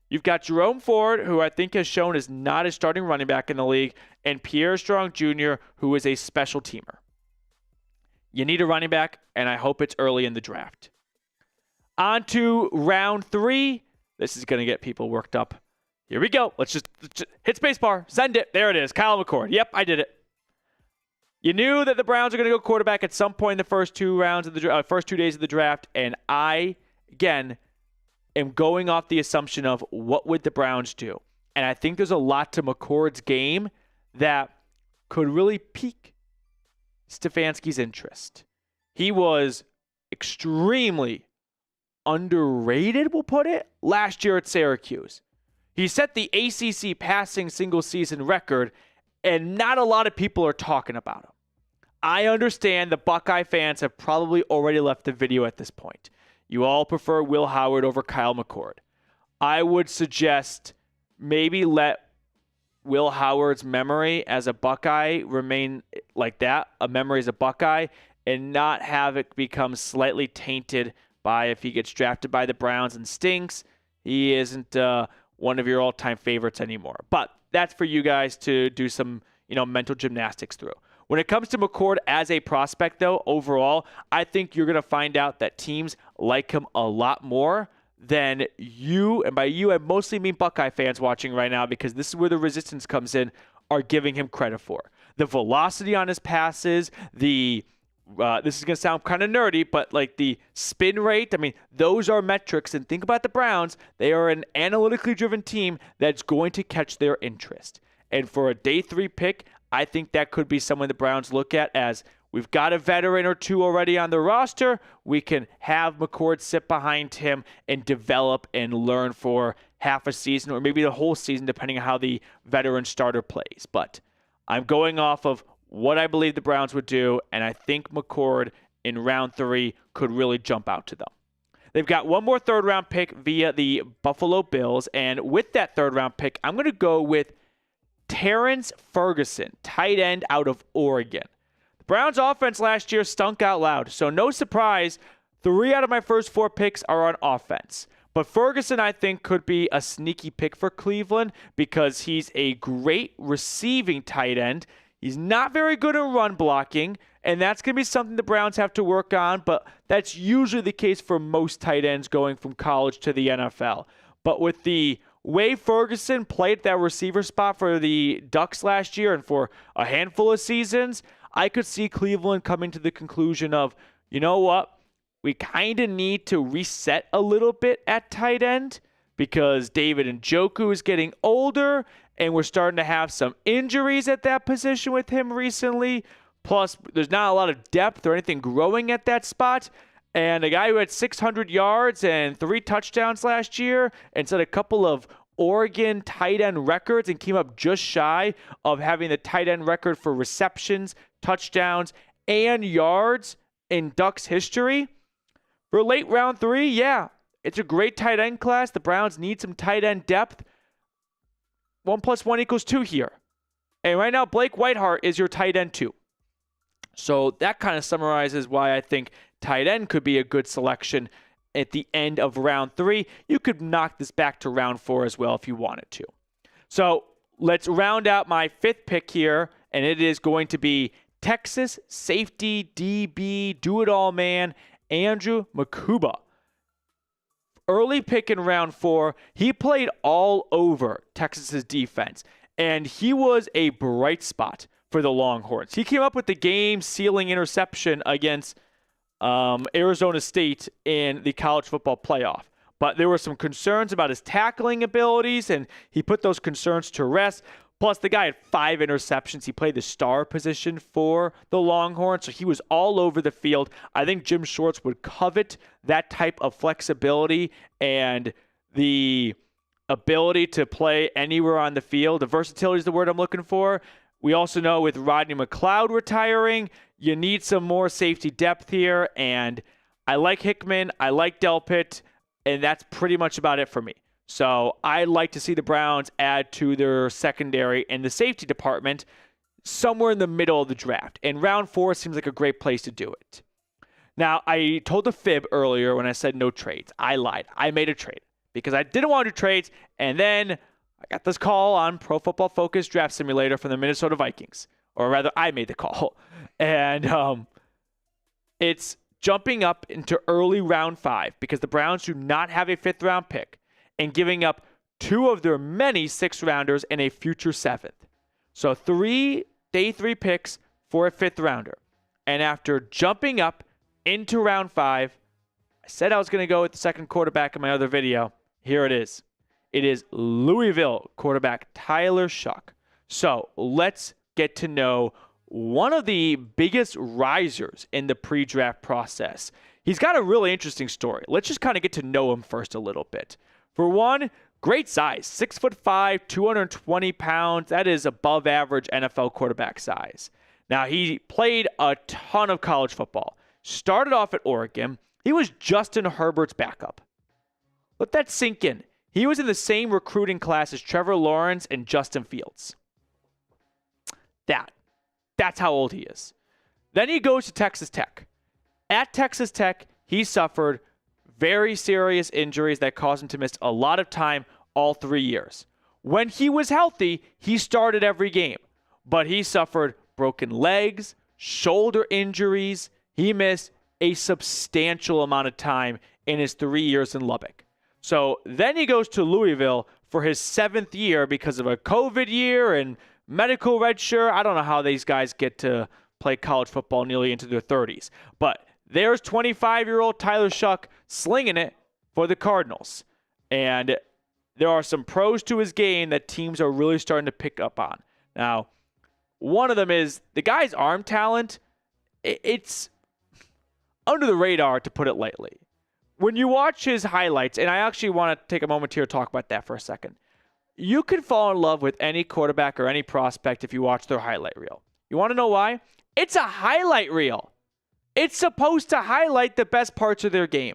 You've got Jerome Ford, who I think has shown is not a starting running back in the league, and Pierre Strong Jr., who is a special teamer. You need a running back, and I hope it's early in the draft. On to round 3. This is going to get people worked up. Here we go. Let's just hit spacebar. Send it. There it is. Kyle McCord. Yep, I did it. You knew that the Browns are going to go quarterback at some point in the first 2 rounds of the first 2 days of the draft, and I, again, am going off the assumption of what would the Browns do. And I think there's a lot to McCord's game that could really pique Stefanski's interest. He was extremely underrated, we'll put it, last year at Syracuse. He set the ACC passing single-season record, and not a lot of people are talking about him. I understand the Buckeye fans have probably already left the video at this point. You all prefer Will Howard over Kyle McCord. I would suggest maybe let Will Howard's memory as a Buckeye remain like that, a memory as a Buckeye, and not have it become slightly tainted by if he gets drafted by the Browns and stinks. He isn't one of your all-time favorites anymore. But that's for you guys to do some, mental gymnastics through. When it comes to McCord as a prospect, though, overall, I think you're going to find out that teams like him a lot more than you, and by you, I mostly mean Buckeye fans watching right now because this is where the resistance comes in, are giving him credit for. The velocity on his passes, this is going to sound kind of nerdy, but like the spin rate, those are metrics. And think about the Browns. They are an analytically driven team that's going to catch their interest. And for a day 3 pick, I think that could be someone the Browns look at as we've got a veteran or 2 already on the roster. We can have McCord sit behind him and develop and learn for half a season or maybe the whole season, depending on how the veteran starter plays. But I'm going off of what I believe the Browns would do, and I think McCord in round 3 could really jump out to them. They've got one more 3rd-round pick via the Buffalo Bills, and with that 3rd-round pick, I'm going to go with Terrance Ferguson, tight end out of Oregon. The Browns' offense last year stunk out loud, so no surprise, 3 out of my first 4 picks are on offense. But Ferguson, I think, could be a sneaky pick for Cleveland because he's a great receiving tight end. He's not very good at run blocking, and that's going to be something the Browns have to work on, but that's usually the case for most tight ends going from college to the NFL. But with the way Ferguson played that receiver spot for the Ducks last year and for a handful of seasons, I could see Cleveland coming to the conclusion of, you know what, we kind of need to reset a little bit at tight end because David Njoku is getting older and we're starting to have some injuries at that position with him recently. Plus, there's not a lot of depth or anything growing at that spot. And a guy who had 600 yards and 3 touchdowns last year and set a couple of Oregon tight end records and came up just shy of having the tight end record for receptions, touchdowns, and yards in Ducks history. For late round 3, yeah, it's a great tight end class. The Browns need some tight end depth. 1 + 1 = 2 here. And right now, Blake Whiteheart is your tight end 2. So that kind of summarizes why I think tight end could be a good selection at the end of round 3. You could knock this back to round 4 as well if you wanted to. So let's round out my 5th pick here, and it is going to be Texas safety DB do-it-all man Andrew Mukuba. Early pick in round 4, he played all over Texas's defense, and he was a bright spot for the Longhorns. He came up with the game-sealing interception against Arizona State in the college football playoff. But there were some concerns about his tackling abilities, and he put those concerns to rest. Plus, the guy had 5 interceptions. He played the star position for the Longhorns, so he was all over the field. I think Jim Schwartz would covet that type of flexibility and the ability to play anywhere on the field. The versatility is the word I'm looking for. We also know with Rodney McLeod retiring, you need some more safety depth here, and I like Hickman, I like Delpit, and that's pretty much about it for me. So I'd like to see the Browns add to their secondary in the safety department somewhere in the middle of the draft, and round 4 seems like a great place to do it. Now, I told a fib earlier when I said no trades. I lied. I made a trade because I didn't want to do trades, and then I got this call on Pro Football Focus Draft Simulator from the Minnesota Vikings. Or rather, I made the call. And it's jumping up into early round 5 because the Browns do not have a 5th round pick and giving up 2 of their many 6th-rounders and a future 7th. So 3 day 3 picks for a 5th rounder. And after jumping up into round 5, I said I was going to go with the second quarterback in my other video. Here it is. It is Louisville quarterback Tyler Shough. So let's get to know one of the biggest risers in the pre-draft process. He's got a really interesting story. Let's just kind of get to know him first a little bit. For one, great size, 6'5", 220 pounds. That is above average NFL quarterback size. Now, he played a ton of college football. Started off at Oregon. He was Justin Herbert's backup. Let that sink in. He was in the same recruiting class as Trevor Lawrence and Justin Fields. That's how old he is. Then he goes to Texas Tech. At Texas Tech, he suffered very serious injuries that caused him to miss a lot of time all 3 years. When he was healthy, he started every game. But he suffered broken legs, shoulder injuries. He missed a substantial amount of time in his 3 years in Lubbock. So then he goes to Louisville for his 7th year because of a COVID year and medical redshirt. I don't know how these guys get to play college football nearly into their 30s. But there's 25-year-old Tyler Shough slinging it for the Cardinals. And there are some pros to his game that teams are really starting to pick up on. Now, one of them is the guy's arm talent. It's under the radar, to put it lightly. When you watch his highlights, and I actually want to take a moment here to talk about that for a second. You can fall in love with any quarterback or any prospect if you watch their highlight reel. You want to know why? It's a highlight reel. It's supposed to highlight the best parts of their game.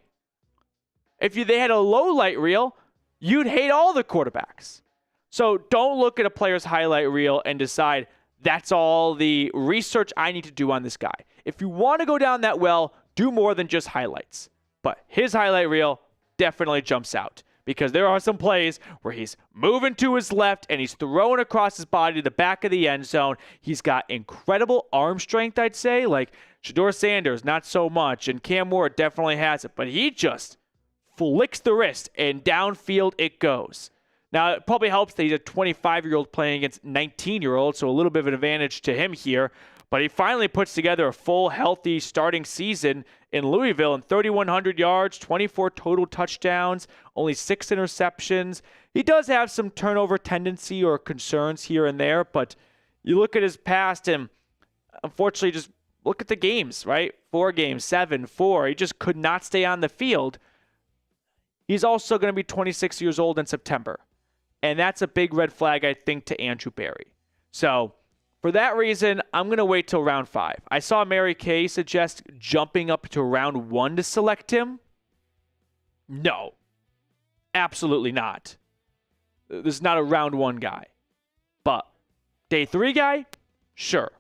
If they had a low light reel, you'd hate all the quarterbacks. So don't look at a player's highlight reel and decide that's all the research I need to do on this guy. If you want to go down that well, do more than just highlights. But his highlight reel definitely jumps out because there are some plays where he's moving to his left and he's throwing across his body to the back of the end zone. He's got incredible arm strength, I'd say. Like Shedeur Sanders, not so much, and Cam Moore definitely has it. But he just flicks the wrist and downfield it goes. Now, it probably helps that he's a 25-year-old playing against 19-year-olds, so a little bit of an advantage to him here. But he finally puts together a full, healthy starting season in Louisville and 3,100 yards, 24 total touchdowns, only 6 interceptions. He does have some turnover tendency or concerns here and there, but you look at his past and unfortunately just look at the games, right? 4 games, 7, 4. He just could not stay on the field. He's also going to be 26 years old in September. And that's a big red flag, I think, to Andrew Berry. So for that reason, I'm going to wait till round 5. I saw Mary Kay suggest jumping up to round 1 to select him. No, absolutely not. This is not a round 1 guy. But day 3 guy, sure.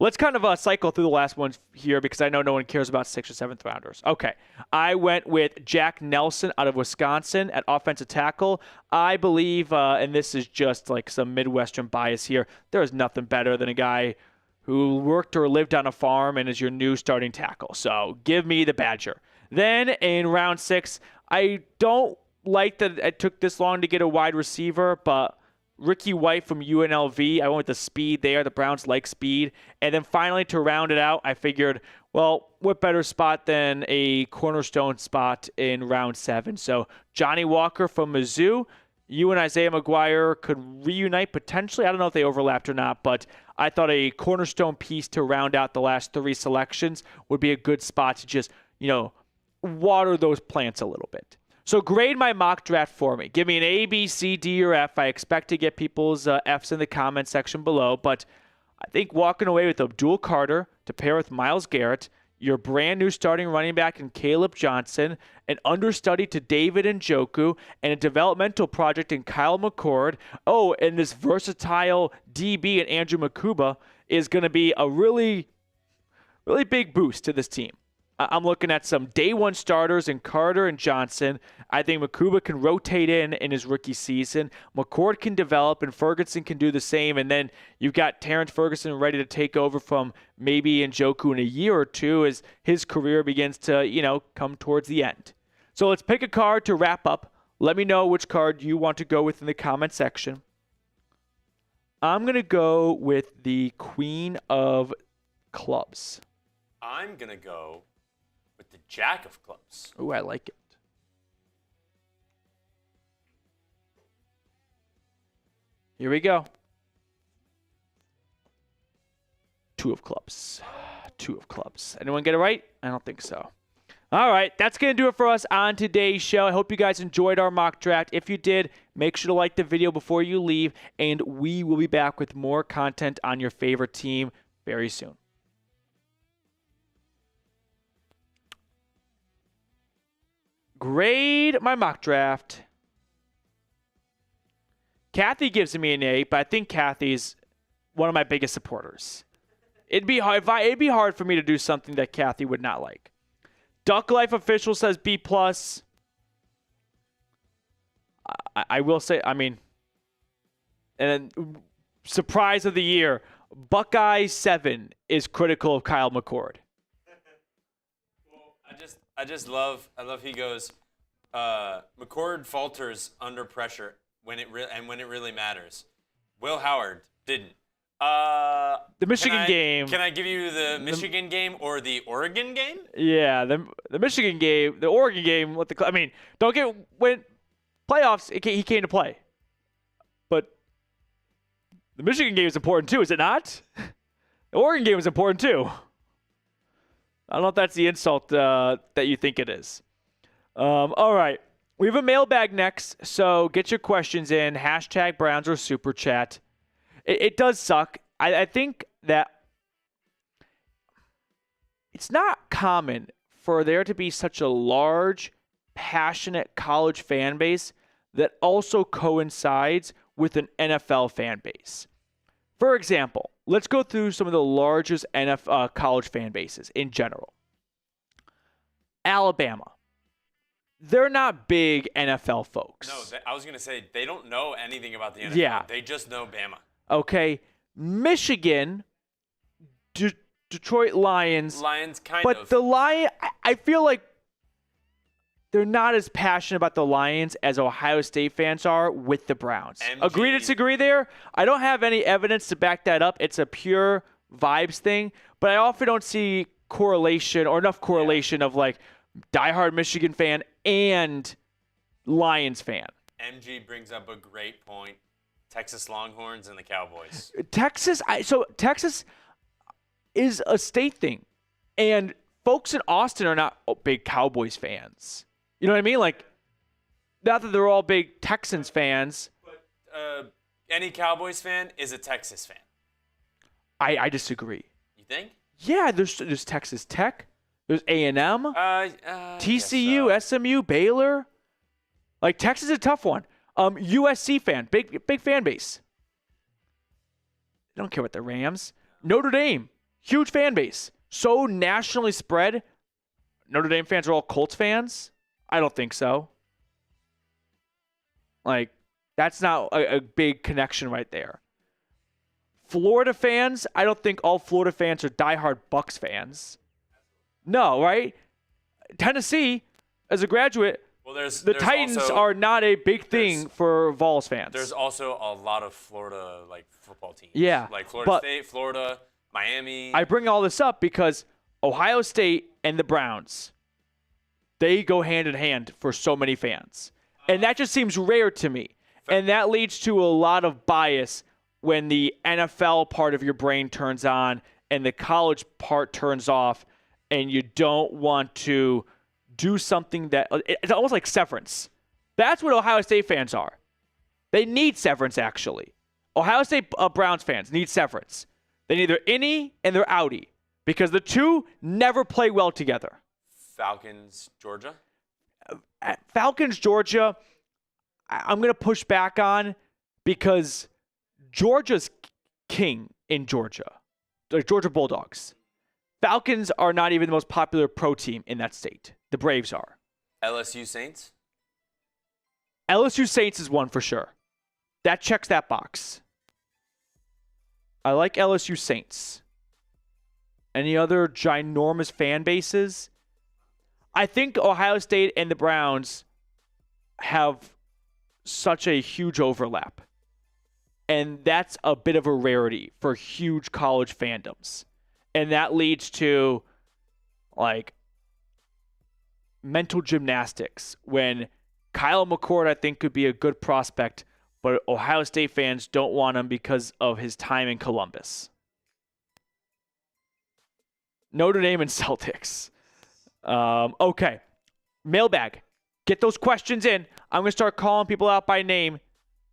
Let's kind of cycle through the last ones here because I know no one cares about 6th or 7th rounders. Okay, I went with Jack Nelson out of Wisconsin at offensive tackle. I believe, and this is just like some Midwestern bias here, there is nothing better than a guy who worked or lived on a farm and is your new starting tackle. So give me the Badger. Then in round 6, I don't like that it took this long to get a wide receiver, but Ricky White from UNLV. I went with the speed there. The Browns like speed. And then finally, to round it out, I figured, well, what better spot than a cornerstone spot in round 7? So Johnny Walker from Mizzou. You and Isaiah McGuire could reunite potentially. I don't know if they overlapped or not, but I thought a cornerstone piece to round out the last 3 selections would be a good spot to just, water those plants a little bit. So grade my mock draft for me. Give me an A, B, C, D, or F. I expect to get people's Fs in the comment section below, but I think walking away with Abdul Carter to pair with Myles Garrett, your brand new starting running back in Kaleb Johnson, an understudy to David Njoku, and a developmental project in Kyle McCord. Oh, and this versatile DB in Andrew Mukuba is going to be a really, really big boost to this team. I'm looking at some day 1 starters in Carter and Johnson. I think Mukuba can rotate in his rookie season. McCord can develop, and Ferguson can do the same. And then you've got Terrance Ferguson ready to take over from maybe Njoku in a year or 2 as his career begins to, come towards the end. So let's pick a card to wrap up. Let me know which card you want to go with in the comment section. I'm going to go with the Queen of Clubs. I'm going to go with the Jack of Clubs. Ooh, I like it. Here we go. 2 of Clubs. 2 of Clubs. Anyone get it right? I don't think so. All right, that's going to do it for us on today's show. I hope you guys enjoyed our mock draft. If you did, make sure to like the video before you leave, and we will be back with more content on your favorite team very soon. Grade my mock draft. Kathy gives me an A, but I think Kathy's one of my biggest supporters. It'd be hard for me to do something that Kathy would not like. Duck Life Official says B+. I will say, and then surprise of the year, Buckeye 7 is critical of Kyle McCord. I love he goes, McCord falters under pressure when it really matters. Will Howard didn't. The Michigan game. Can I give you the Michigan game or the Oregon game? Yeah, the Michigan game, the Oregon game. Don't get when playoffs. He came to play, but the Michigan game is important too, is it not? The Oregon game is important too. I don't know if that's the insult that you think it is. All right. We have a mailbag next, so get your questions in. # Browns or Super Chat. It does suck. I think that it's not common for there to be such a large, passionate college fan base that also coincides with an NFL fan base. For example, let's go through some of the largest NFL college fan bases in general. Alabama. They're not big NFL folks. No, I was going to say they don't know anything about the NFL. Yeah. They just know Bama. Okay. Michigan, Detroit Lions. Lions, kind of. But the Lions, I feel like they're not as passionate about the Lions as Ohio State fans are with the Browns. Agree to disagree there? I don't have any evidence to back that up. It's a pure vibes thing. But I often don't see correlation or enough correlation of like diehard Michigan fan and Lions fan. MG brings up a great point. Texas Longhorns and the Cowboys. Texas, is a state thing. And folks in Austin are not big Cowboys fans. You know what I mean? Like, not that they're all big Texans fans. But any Cowboys fan is a Texas fan. I disagree. You think? Yeah, there's Texas Tech. There's A&M, TCU, SMU, Baylor. Like, Texas is a tough one. USC fan, big fan base. They don't care about the Rams. Notre Dame, huge fan base. So nationally spread. Notre Dame fans are all Colts fans? I don't think so. Like, that's not a big connection right there. Florida fans, I don't think all Florida fans are diehard Bucks fans. No, right? Tennessee, as a graduate, there's Titans also, are not a big thing for Vols fans. There's also a lot of Florida football teams. Yeah. Like Florida State, Florida, Miami. I bring all this up because Ohio State and the Browns, they go hand in hand for so many fans. And that just seems rare to me. And that leads to a lot of bias when the NFL part of your brain turns on and the college part turns off, and you don't want to do something that it's almost like severance. That's what Ohio State fans are. They need severance, actually. Ohio State Browns fans need severance. They need their innie and their outie because the two never play well together. Falcons, Georgia? Falcons, Georgia, I'm going to push back on because Georgia's king in Georgia. The Georgia Bulldogs. Falcons are not even the most popular pro team in that state. The Braves are. LSU Saints? LSU Saints is one for sure. That checks that box. I like LSU Saints. Any other ginormous fan bases? I think Ohio State and the Browns have such a huge overlap. And that's a bit of a rarity for huge college fandoms. And that leads to, like, mental gymnastics when Kyle McCord, I think, could be a good prospect, but Ohio State fans don't want him because of his time in Columbus. Notre Dame and Celtics. Okay. Mailbag. Get those questions in. I'm going to start calling people out by name.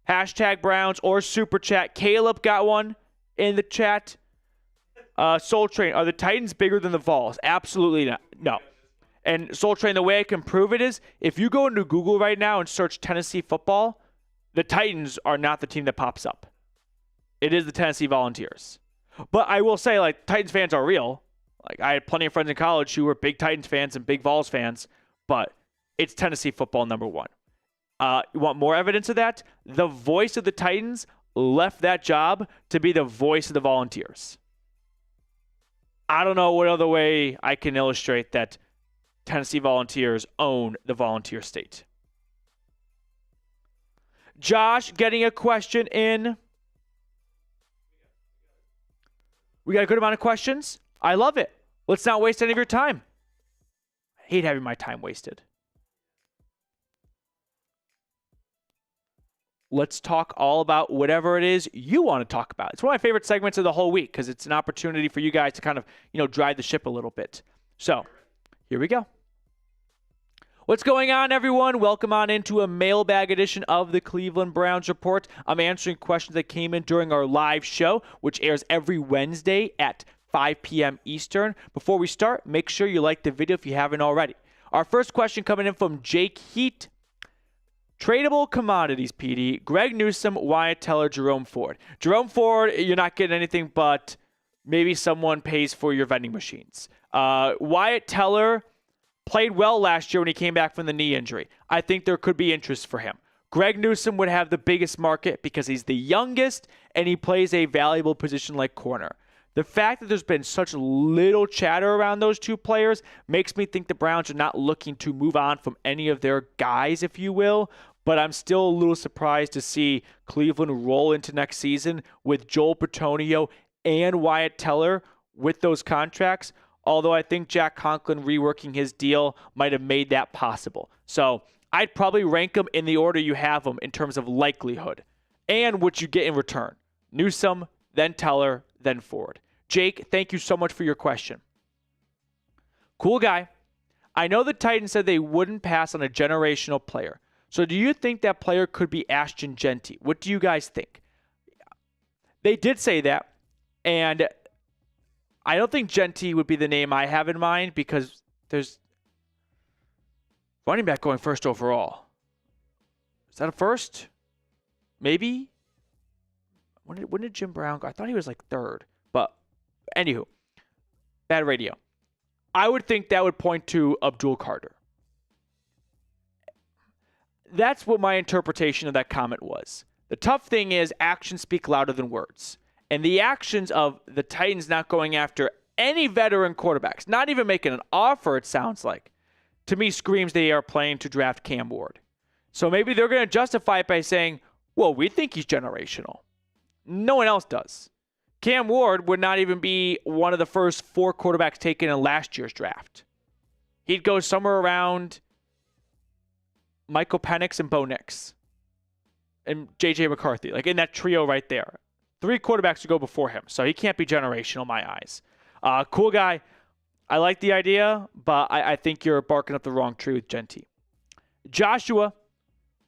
Hashtag Browns or Super Chat. Kaleb got one in the chat. Soul Train. Are the Titans bigger than the Vols? Absolutely not. No. And Soul Train, the way I can prove it is if you go into Google right now and search Tennessee football, the Titans are not the team that pops up. It is the Tennessee Volunteers. But I will say, like, Titans fans are real. Like, I had plenty of friends in college who were big Titans fans and big Vols fans, but it's Tennessee football number one. You want more evidence of that? The voice of the Titans left that job to be the voice of the Volunteers. I don't know what other way I can illustrate that Tennessee Volunteers own the Volunteer state. Josh getting a question in. We got a good amount of questions. I love it. Let's not waste any of your time. I hate having my time wasted. Let's talk all about whatever it is you want to talk about. It's one of my favorite segments of the whole week because it's an opportunity for you guys to kind of, drive the ship a little bit. So, here we go. What's going on, everyone? Welcome on into a mailbag edition of the Cleveland Browns Report. I'm answering questions that came in during our live show, which airs every Wednesday at 5 p.m. Eastern. Before we start, make sure you like the video if you haven't already. Our first question coming in from Jake Heat. Tradable commodities, PD. Greg Newsome, Wyatt Teller, Jerome Ford. Jerome Ford, you're not getting anything but maybe someone pays for your vending machines. Wyatt Teller played well last year when he came back from the knee injury. I think there could be interest for him. Greg Newsome would have the biggest market because he's the youngest and he plays a valuable position like corner. The fact that there's been such little chatter around those two players makes me think the Browns are not looking to move on from any of their guys, if you will. But I'm still a little surprised to see Cleveland roll into next season with Joel Bitonio and Wyatt Teller with those contracts. Although I think Jack Conklin reworking his deal might have made that possible. So I'd probably rank them in the order you have them in terms of likelihood and what you get in return. Newsome, then Teller, then Ford. Jake, thank you so much for your question. Cool guy. I know the Titans said they wouldn't pass on a generational player. So do you think that player could be Ashton Jeanty? What do you guys think? They did say that, and I don't think Jeanty would be the name I have in mind because there's running back going first overall. Is that a first? Maybe? When did Jim Brown go? I thought he was like third. But anywho, bad radio. I would think that would point to Abdul Carter. That's what my interpretation of that comment was. The tough thing is actions speak louder than words. And the actions of the Titans not going after any veteran quarterbacks, not even making an offer, it sounds like, to me screams they are planning to draft Cam Ward. So maybe they're going to justify it by saying, well, we think he's generational. No one else does. Cam Ward would not even be one of the first 4 quarterbacks taken in last year's draft. He'd go somewhere around Michael Penix and Bo Nix and J.J. McCarthy, like in that trio right there. 3 quarterbacks to go before him, so he can't be generational in my eyes. Cool guy. I like the idea, but I think you're barking up the wrong tree with Jeanty. Joshua,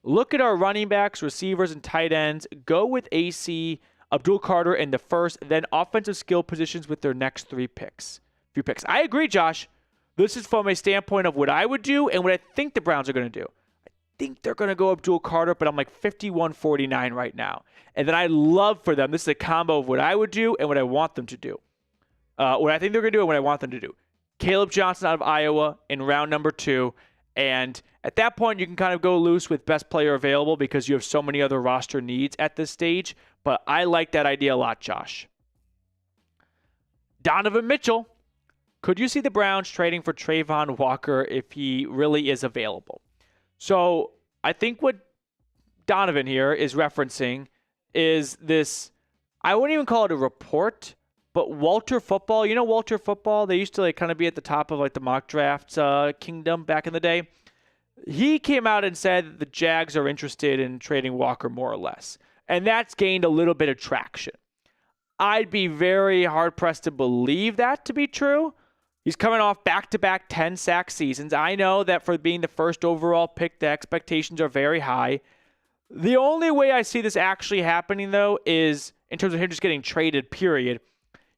look at our running backs, receivers, and tight ends. Go with AC, Abdul Carter in the first, then offensive skill positions with their next 3 picks. Few picks. I agree, Josh. This is from a standpoint of what I would do and what I think the Browns are going to do. I think they're going to go Abdul Carter, but I'm like 51-49 right now. And then I love for them, this is a combo of what I would do and what I want them to do. What I think they're going to do and what I want them to do. Kaleb Johnson out of Iowa in round number 2. And at that point, you can kind of go loose with best player available because you have so many other roster needs at this stage. But I like that idea a lot, Josh. Donovan Mitchell. Could you see the Browns trading for Trayvon Walker if he really is available? So I think what Donovan here is referencing is this, I wouldn't even call it a report, but Walter Football, you know Walter Football? They used to like kind of be at the top of like the mock draft kingdom back in the day. He came out and said that the Jags are interested in trading Walker more or less. And that's gained a little bit of traction. I'd be very hard-pressed to believe that to be true. He's coming off back-to-back 10-sack seasons. I know that for being the first overall pick, the expectations are very high. The only way I see this actually happening, though, is in terms of him just getting traded, period.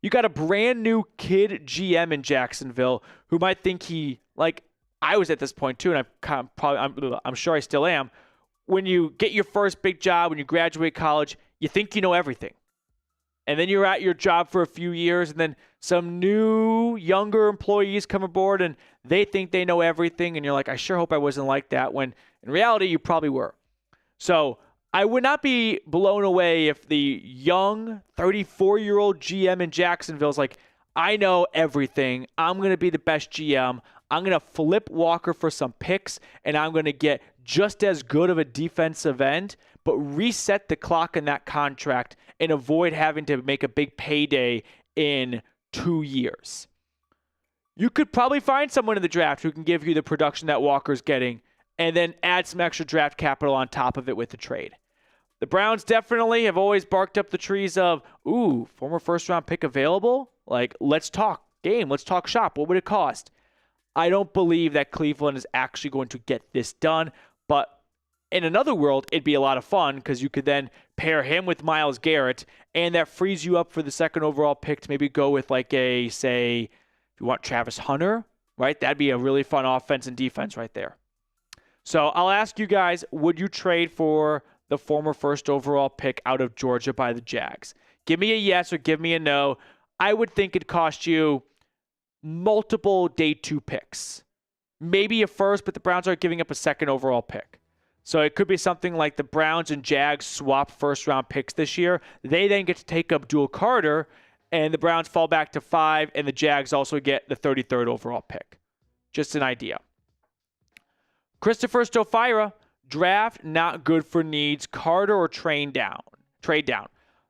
You got a brand new kid GM in Jacksonville who might think he, like I was at this point too, and I'm sure I still am. When you get your first big job, when you graduate college, you think you know everything. And then you're at your job for a few years, and then some new, younger employees come aboard, and they think they know everything, and you're like, I sure hope I wasn't like that, when in reality, you probably were. So I would not be blown away if the young 34-year-old GM in Jacksonville is like, I know everything. I'm going to be the best GM. I'm going to flip Walker for some picks, and I'm going to get just as good of a defensive end, but reset the clock in that contract and avoid having to make a big payday in 2 years. You could probably find someone in the draft who can give you the production that Walker's getting and then add some extra draft capital on top of it with the trade. The Browns definitely have always barked up the trees of, ooh, former first-round pick available? Like, let's talk game. Let's talk shop. What would it cost? I don't believe that Cleveland is actually going to get this done, but in another world, it'd be a lot of fun because you could then pair him with Myles Garrett, and that frees you up for the second overall pick to maybe go with like a, say, if you want Travis Hunter, right? That'd be a really fun offense and defense right there. So I'll ask you guys, would you trade for the former first overall pick out of Georgia by the Jags? Give me a yes or give me a no. I would think it'd cost you multiple day 2 picks. Maybe a first, but the Browns are giving up a second overall pick. So it could be something like the Browns and Jags swap first-round picks this year. They then get to take up Abdul Carter, and the Browns fall back to 5, and the Jags also get the 33rd overall pick. Just an idea. Christopher Stofira, draft not good for needs. Carter or trade down.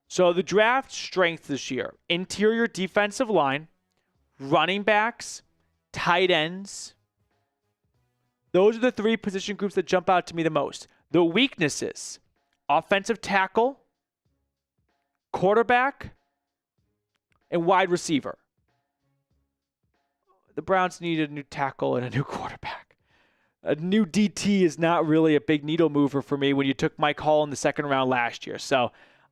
So the draft strength this year: interior defensive line, running backs, tight ends. Those are the 3 position groups that jump out to me the most. The weaknesses: offensive tackle, quarterback, and wide receiver. The Browns need a new tackle and a new quarterback. A new DT is not really a big needle mover for me when you took Mike Hall in the second round last year. So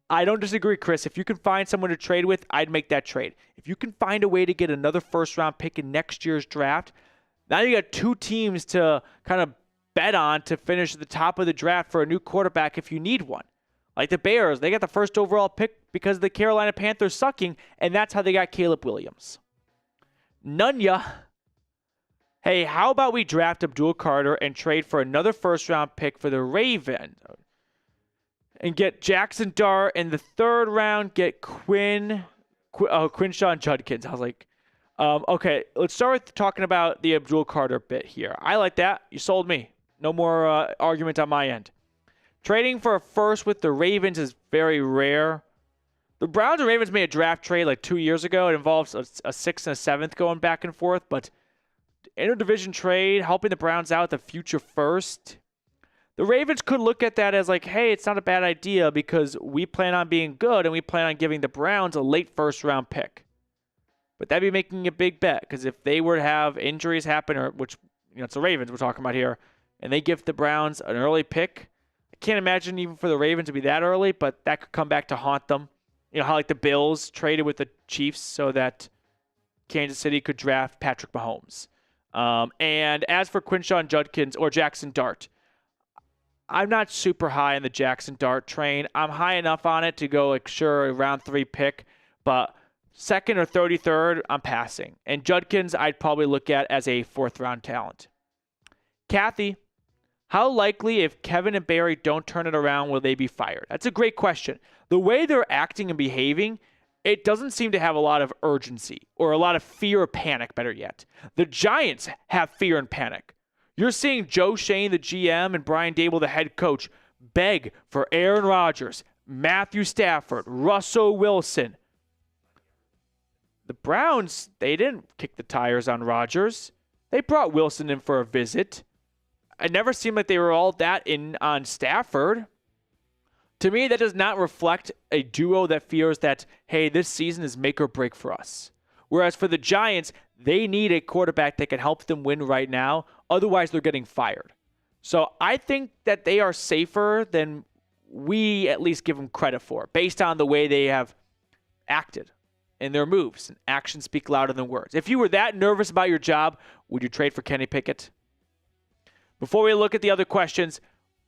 I don't disagree, Chris. If you can find someone to trade with, I'd make that trade. If you can find a way to get another first-round pick in next year's draft, now you got two teams to kind of bet on to finish at the top of the draft for a new quarterback if you need one. Like the Bears, they got the first overall pick because of the Carolina Panthers sucking, and that's how they got Caleb Williams. Nunya. Hey, how about we draft Abdul Carter and trade for another first-round pick for the Ravens? And get Jackson Dart in the third round, get Quinshawn Judkins. I was like, okay, let's start with talking about the Abdul Carter bit here. I like that. You sold me. No more argument on my end. Trading for a first with the Ravens is very rare. The Browns and Ravens made a draft trade like 2 years ago. It involves a 6th and a 7th going back and forth, but interdivision trade, helping the Browns out, the future first. The Ravens could look at that as like, hey, it's not a bad idea because we plan on being good and we plan on giving the Browns a late first-round pick. But that'd be making a big bet because if they were to have injuries happen, or which it's the Ravens we're talking about here, and they give the Browns an early pick, I can't imagine even for the Ravens to be that early, but that could come back to haunt them. You know how like the Bills traded with the Chiefs so that Kansas City could draft Patrick Mahomes. And as for Quinshawn Judkins or Jackson Dart, I'm not super high on the Jackson Dart train. I'm high enough on it to go, like, sure, a round 3 pick, but second or 33rd, I'm passing. And Judkins, I'd probably look at as a 4th-round talent. Kathy, how likely if Kevin and Barry don't turn it around will they be fired? That's a great question. The way they're acting and behaving, it doesn't seem to have a lot of urgency or a lot of fear or panic, better yet. The Giants have fear and panic. You're seeing Joe Shane, the GM, and Brian Daboll, the head coach, beg for Aaron Rodgers, Matthew Stafford, Russell Wilson. The Browns, they didn't kick the tires on Rodgers. They brought Wilson in for a visit. It never seemed like they were all that in on Stafford. To me, that does not reflect a duo that feels that, hey, this season is make or break for us. Whereas for the Giants, they need a quarterback that can help them win right now. Otherwise, they're getting fired. So I think that they are safer than we at least give them credit for, based on the way they have acted in their moves. And actions speak louder than words. If you were that nervous about your job, would you trade for Kenny Pickett? Before we look at the other questions,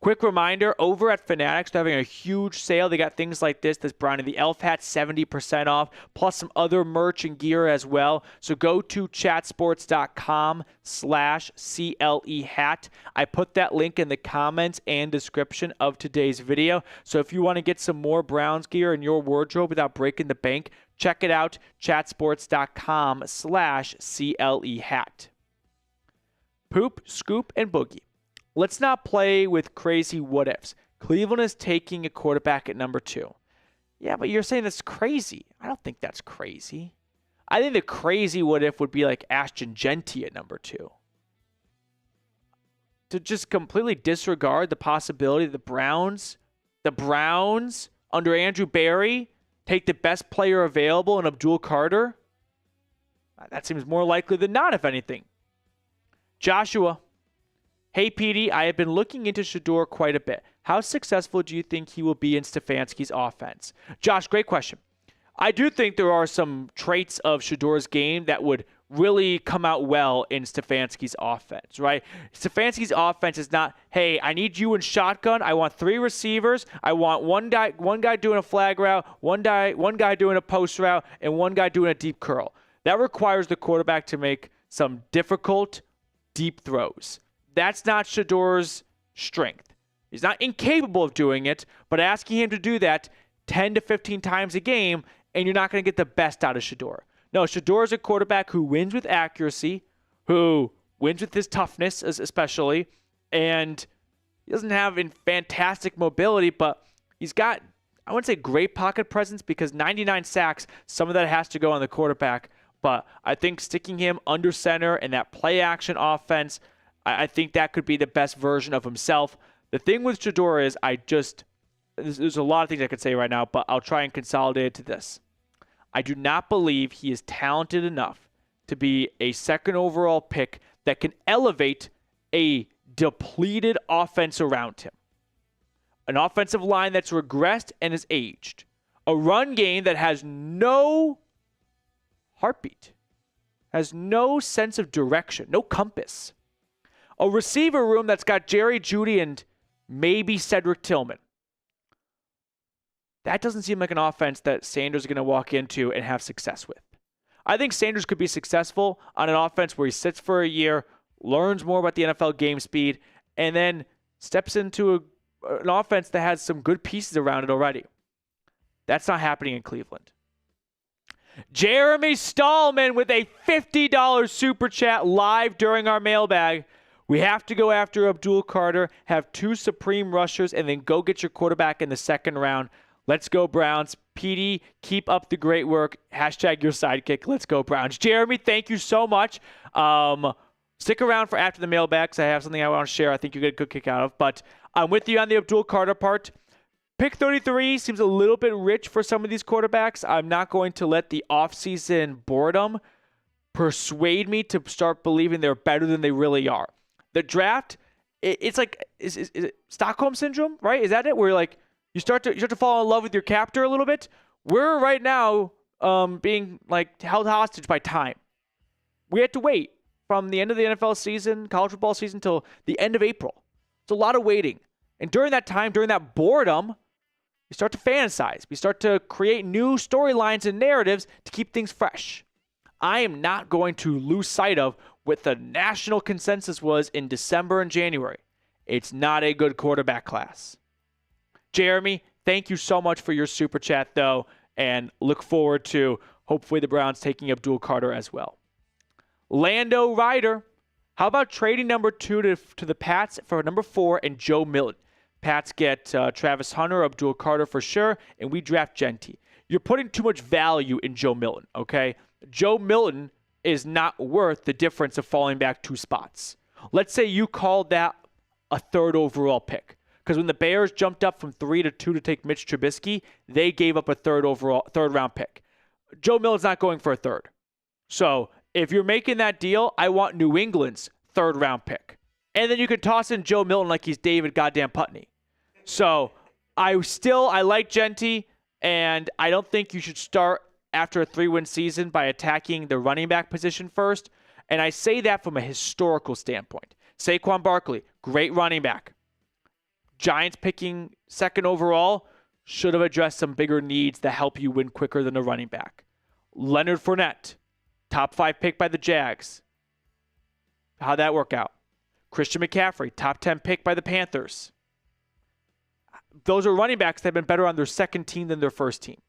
quick reminder, over at Fanatics, they're having a huge sale. They got things like this Brownie the Elf hat, 70% off, plus some other merch and gear as well. So go to chatsports.com/CLE hat. I put that link in the comments and description of today's video. So if you want to get some more Browns gear in your wardrobe without breaking the bank, check it out, chatsports.com/CLE hat. Poop, scoop, and boogie. Let's not play with crazy what-ifs. Cleveland is taking a quarterback at number 2. Yeah, but you're saying that's crazy. I don't think that's crazy. I think the crazy what-if would be like Ashton Genty at number 2. To just completely disregard the possibility that the Browns, under Andrew Barry, take the best player available in Abdul Carter, that seems more likely than not, if anything. Joshua. Hey, Petey, I have been looking into Shedeur quite a bit. How successful do you think he will be in Stefanski's offense? Josh, great question. I do think there are some traits of Shedeur's game that would really come out well in Stefanski's offense, right? Stefanski's offense is not, hey, I need you in shotgun. I want 3 receivers. I want one guy doing a flag route, one guy doing a post route, and one guy doing a deep curl. That requires the quarterback to make some difficult, deep throws. That's not Shedeur's strength. He's not incapable of doing it, but asking him to do that 10 to 15 times a game, and you're not going to get the best out of Shedeur. No, Shedeur is a quarterback who wins with accuracy, who wins with his toughness especially, and he doesn't have fantastic mobility, but he's got, I wouldn't say great pocket presence because 99 sacks, some of that has to go on the quarterback, but I think sticking him under center in that play action offense, I think that could be the best version of himself. The thing with Shedeur is there's a lot of things I could say right now, but I'll try and consolidate it to this. I do not believe he is talented enough to be a second overall pick that can elevate a depleted offense around him. An offensive line that's regressed and is aged. A run game that has no heartbeat, has no sense of direction, no compass. A receiver room that's got Jerry Jeudy and maybe Cedric Tillman. That doesn't seem like an offense that Sanders is going to walk into and have success with. I think Sanders could be successful on an offense where he sits for a year, learns more about the NFL game speed, and then steps into an offense that has some good pieces around it already. That's not happening in Cleveland. Jeremy Stallman with a $50 super chat live during our mailbag. We have to go after Abdul Carter, have 2 supreme rushers, and then go get your quarterback in the second round. Let's go Browns. PD, keep up the great work. Hashtag your sidekick. Let's go Browns. Jeremy, thank you so much. Stick around for after the mailbag because I have something I want to share I think you get a good kick out of. But I'm with you on the Abdul Carter part. Pick 33 seems a little bit rich for some of these quarterbacks. I'm not going to let the offseason boredom persuade me to start believing they're better than they really are. The draft, it's like, is it Stockholm Syndrome, right? Is that it? Where like you start to fall in love with your captor a little bit? We're right now being like held hostage by time. We had to wait from the end of the NFL season, college football season, till the end of April. It's a lot of waiting. And during that time, during that boredom, we start to fantasize. We start to create new storylines and narratives to keep things fresh. I am not going to lose sight of what the national consensus was in December and January. It's not a good quarterback class. Jeremy, thank you so much for your super chat, though, and look forward to hopefully the Browns taking Abdul Carter as well. Lando Ryder, how about trading number 2 to the Pats for number 4 and Joe Milton? Pats get Travis Hunter, Abdul Carter for sure, and we draft Genty. You're putting too much value in Joe Milton, okay? Joe Milton is not worth the difference of falling back 2 spots. Let's say you called that a 3rd overall pick. Because when the Bears jumped up from 3 to 2 to take Mitch Trubisky, they gave up a 3rd round pick. Joe Milton's not going for a 3rd. So if you're making that deal, I want New England's 3rd round pick. And then you could toss in Joe Milton like he's David goddamn Putney. So I like Genty, and I don't think you should start after a 3-win season by attacking the running back position first. And I say that from a historical standpoint. Saquon Barkley, great running back. Giants picking 2nd overall should have addressed some bigger needs that help you win quicker than a running back. Leonard Fournette, top 5 pick by the Jags. How'd that work out? Christian McCaffrey, top 10 pick by the Panthers. Those are running backs that have been better on their second team than their first team.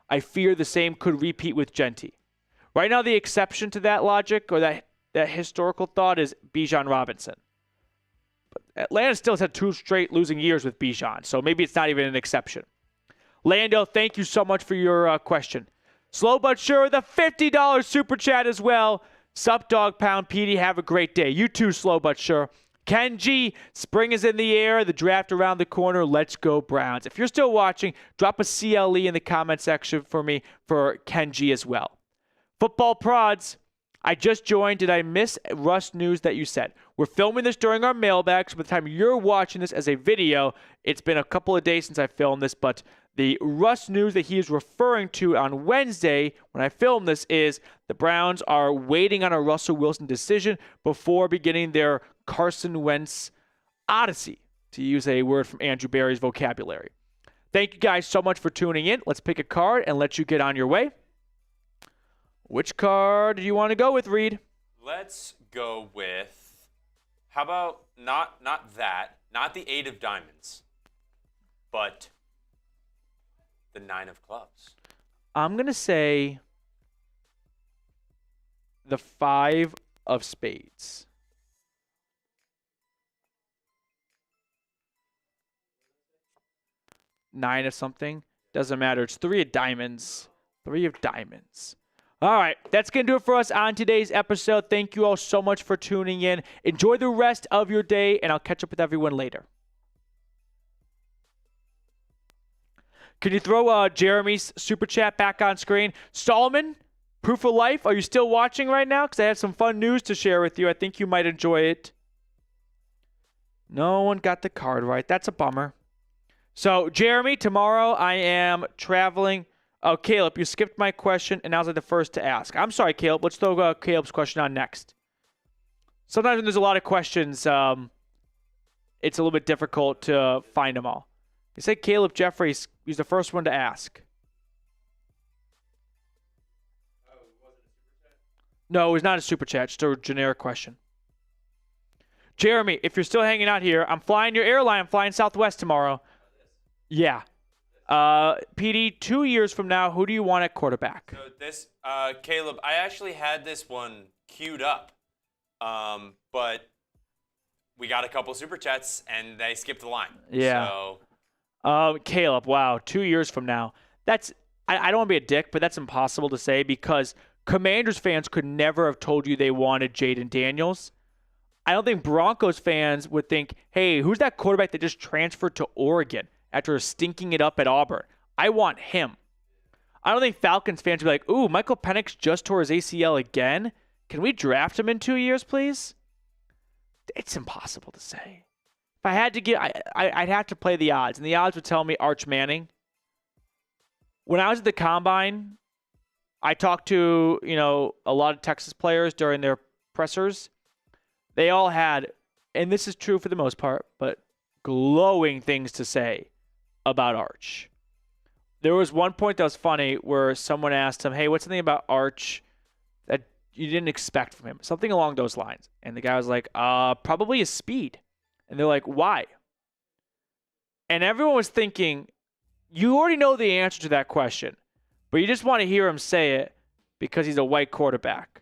I fear the same could repeat with Genty. Right now, the exception to that logic or that historical thought is Bijan Robinson. But Atlanta still has had 2 straight losing years with Bijan, so maybe it's not even an exception. Lando, thank you so much for your question. Slow but sure, the $50 super chat as well. Sup, Dog Pound PD, have a great day. You too, Slow but sure. Ken G, spring is in the air, the draft around the corner. Let's go Browns. If you're still watching, drop a CLE in the comment section for me for Ken G as well. Football Prods, I just joined. Did I miss Russ news that you said? We're filming this during our mailbag, so by the time you're watching this as a video, it's been a couple of days since I filmed this, but the Russ news that he is referring to on Wednesday when I filmed this is the Browns are waiting on a Russell Wilson decision before beginning their Carson Wentz odyssey, to use a word from Andrew Barry's vocabulary. Thank you guys so much for tuning in. Let's pick a card and let you get on your way. Which card do you want to go with, Reed? Let's go with, how about not the 8 of diamonds, but the 9 of clubs. I'm going to say the 5 of spades. 9 of something. Doesn't matter. It's 3 of diamonds. 3 of diamonds. All right, that's going to do it for us on today's episode. Thank you all so much for tuning in. Enjoy the rest of your day, and I'll catch up with everyone later. Can you throw Jeremy's super chat back on screen? Stallman, Proof of Life, are you still watching right now? Because I have some fun news to share with you. I think you might enjoy it. No one got the card right. That's a bummer. So, Jeremy, tomorrow I am traveling. Oh, Kaleb, you skipped my question, and I was like the first to ask. I'm sorry, Kaleb. Let's throw Caleb's question on next. Sometimes when there's a lot of questions, it's a little bit difficult to find them all. You said Kaleb Jeffries, he's the first one to ask. No, it was not a super chat, just a generic question. Jeremy, if you're still hanging out here, I'm flying your airline. I'm flying Southwest tomorrow. Yeah. PD, 2 years from now, who do you want at quarterback? So this, Kaleb, I actually had this one queued up, but we got a couple super chats and they skipped the line. Yeah. So. Kaleb, wow, 2 years from now. That's I don't want to be a dick, but that's impossible to say because Commanders fans could never have told you they wanted Jaden Daniels. I don't think Broncos fans would think, hey, who's that quarterback that just transferred to Oregon after stinking it up at Auburn? I want him. I don't think Falcons fans would be like, ooh, Michael Penix just tore his ACL again. Can we draft him in 2 years, please? It's impossible to say. If I had to get, I'd have to play the odds, and the odds would tell me Arch Manning. When I was at the Combine, I talked to, a lot of Texas players during their pressers. They all had, and this is true for the most part, but glowing things to say about Arch. There was one point that was funny where someone asked him, hey, what's something about Arch that you didn't expect from him? Something along those lines. And the guy was like, probably his speed. And they're like, why? And everyone was thinking, you already know the answer to that question, but you just want to hear him say it because he's a white quarterback.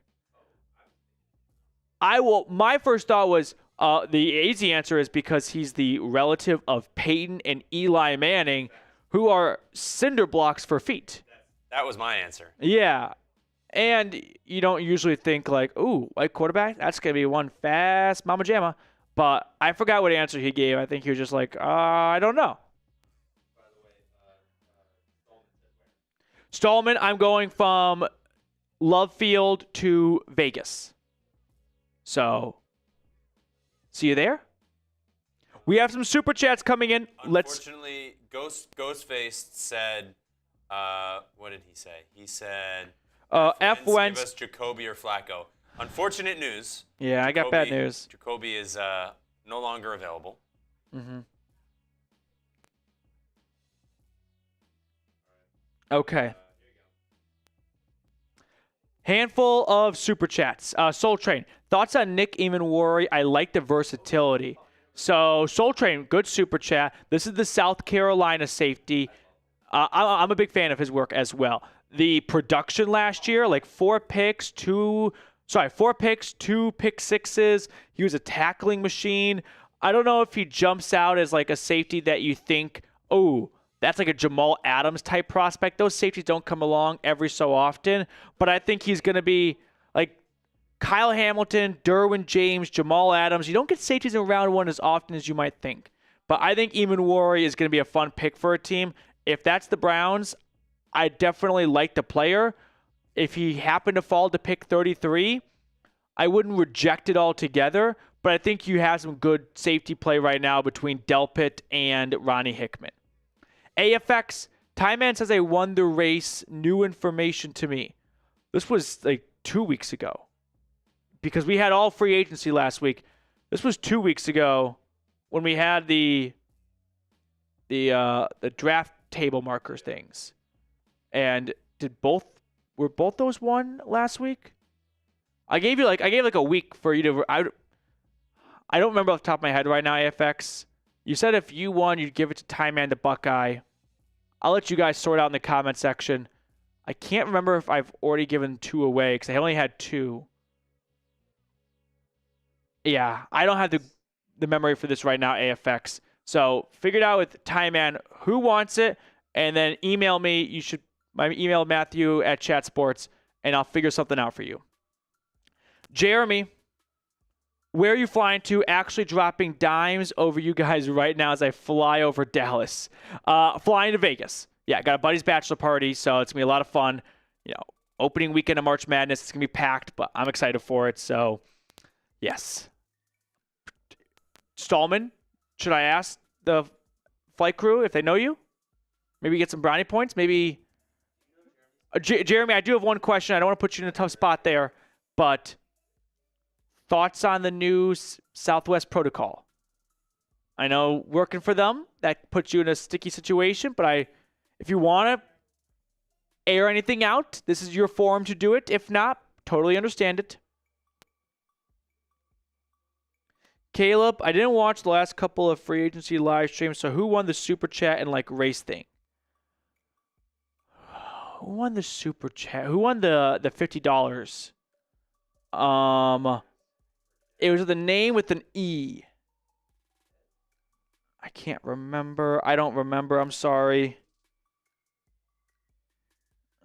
My first thought was the easy answer is because he's the relative of Peyton and Eli Manning, who are cinder blocks for feet. That was my answer. Yeah. And you don't usually think like, ooh, white quarterback? That's going to be one fast mama jamma. But I forgot what answer he gave. I think he was just like, I don't know. By the way, Stallman, I'm going from Love Field to Vegas. So, see you there. We have some super chats coming in. Unfortunately, Ghostface said, what did he say? He said, F. Wentz. Give us Jacoby or Flacco. Unfortunate news. Yeah, I got bad news. Jacoby is no longer available. Mm-hmm. Okay. Handful of super chats. Soul Train. Thoughts on Nick Emanwari? I like the versatility. So, Soul Train, good super chat. This is the South Carolina safety. I'm a big fan of his work as well. The production last year, like 4 picks, 2 pick sixes. He was a tackling machine. I don't know if he jumps out as like a safety that you think, oh, that's like a Jamal Adams type prospect. Those safeties don't come along every so often, but I think he's going to be like Kyle Hamilton, Derwin James, Jamal Adams. You don't get safeties in round 1 as often as you might think, but I think Emanwari is going to be a fun pick for a team. If that's the Browns, I definitely like the player. If he happened to fall to pick 33, I wouldn't reject it altogether, but I think you have some good safety play right now between Delpit and Ronnie Hickman. AFX, Ty Man says I won the race. New information to me. This was like 2 weeks ago because we had all free agency last week. This was 2 weeks ago when we had the draft table markers things. And were both those won last week? I gave like a week for you to. I don't remember off the top of my head right now. AFX, you said if you won, you'd give it to Ty Man the Buckeye. I'll let you guys sort out in the comment section. I can't remember if I've already given 2 away because I only had 2. Yeah, I don't have the memory for this right now. AFX. So figure it out with Ty Man who wants it, and then email me. You should email Matthew at Chat Sports, and I'll figure something out for you. Jeremy, where are you flying to? Actually dropping dimes over you guys right now as I fly over Dallas. Flying to Vegas. yeah, I got a buddy's bachelor party, so it's going to be a lot of fun. Opening weekend of March Madness, it's going to be packed, but I'm excited for it. So, yes. Stallman, should I ask the flight crew if they know you? Maybe get some brownie points? Maybe. Jeremy, I do have one question. I don't want to put you in a tough spot there, but thoughts on the new Southwest protocol? I know working for them, that puts you in a sticky situation, but if you want to air anything out, this is your forum to do it. If not, totally understand it. Kaleb, I didn't watch the last couple of free agency live streams, so who won the super chat and race thing? Who won the super chat? Who won the $50? It was the name with an E. I can't remember. I don't remember. I'm sorry.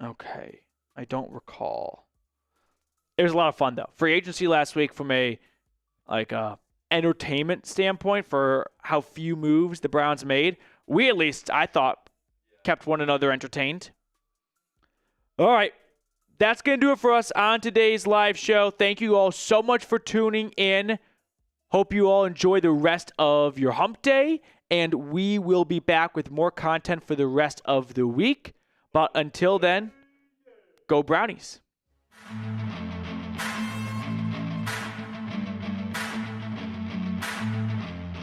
Okay. I don't recall. It was a lot of fun, though. Free agency last week from a entertainment standpoint for how few moves the Browns made. We, at least, I thought, kept one another entertained. All right. That's going to do it for us on today's live show. Thank you all so much for tuning in. Hope you all enjoy the rest of your hump day, and we will be back with more content for the rest of the week. But until then, go Brownies.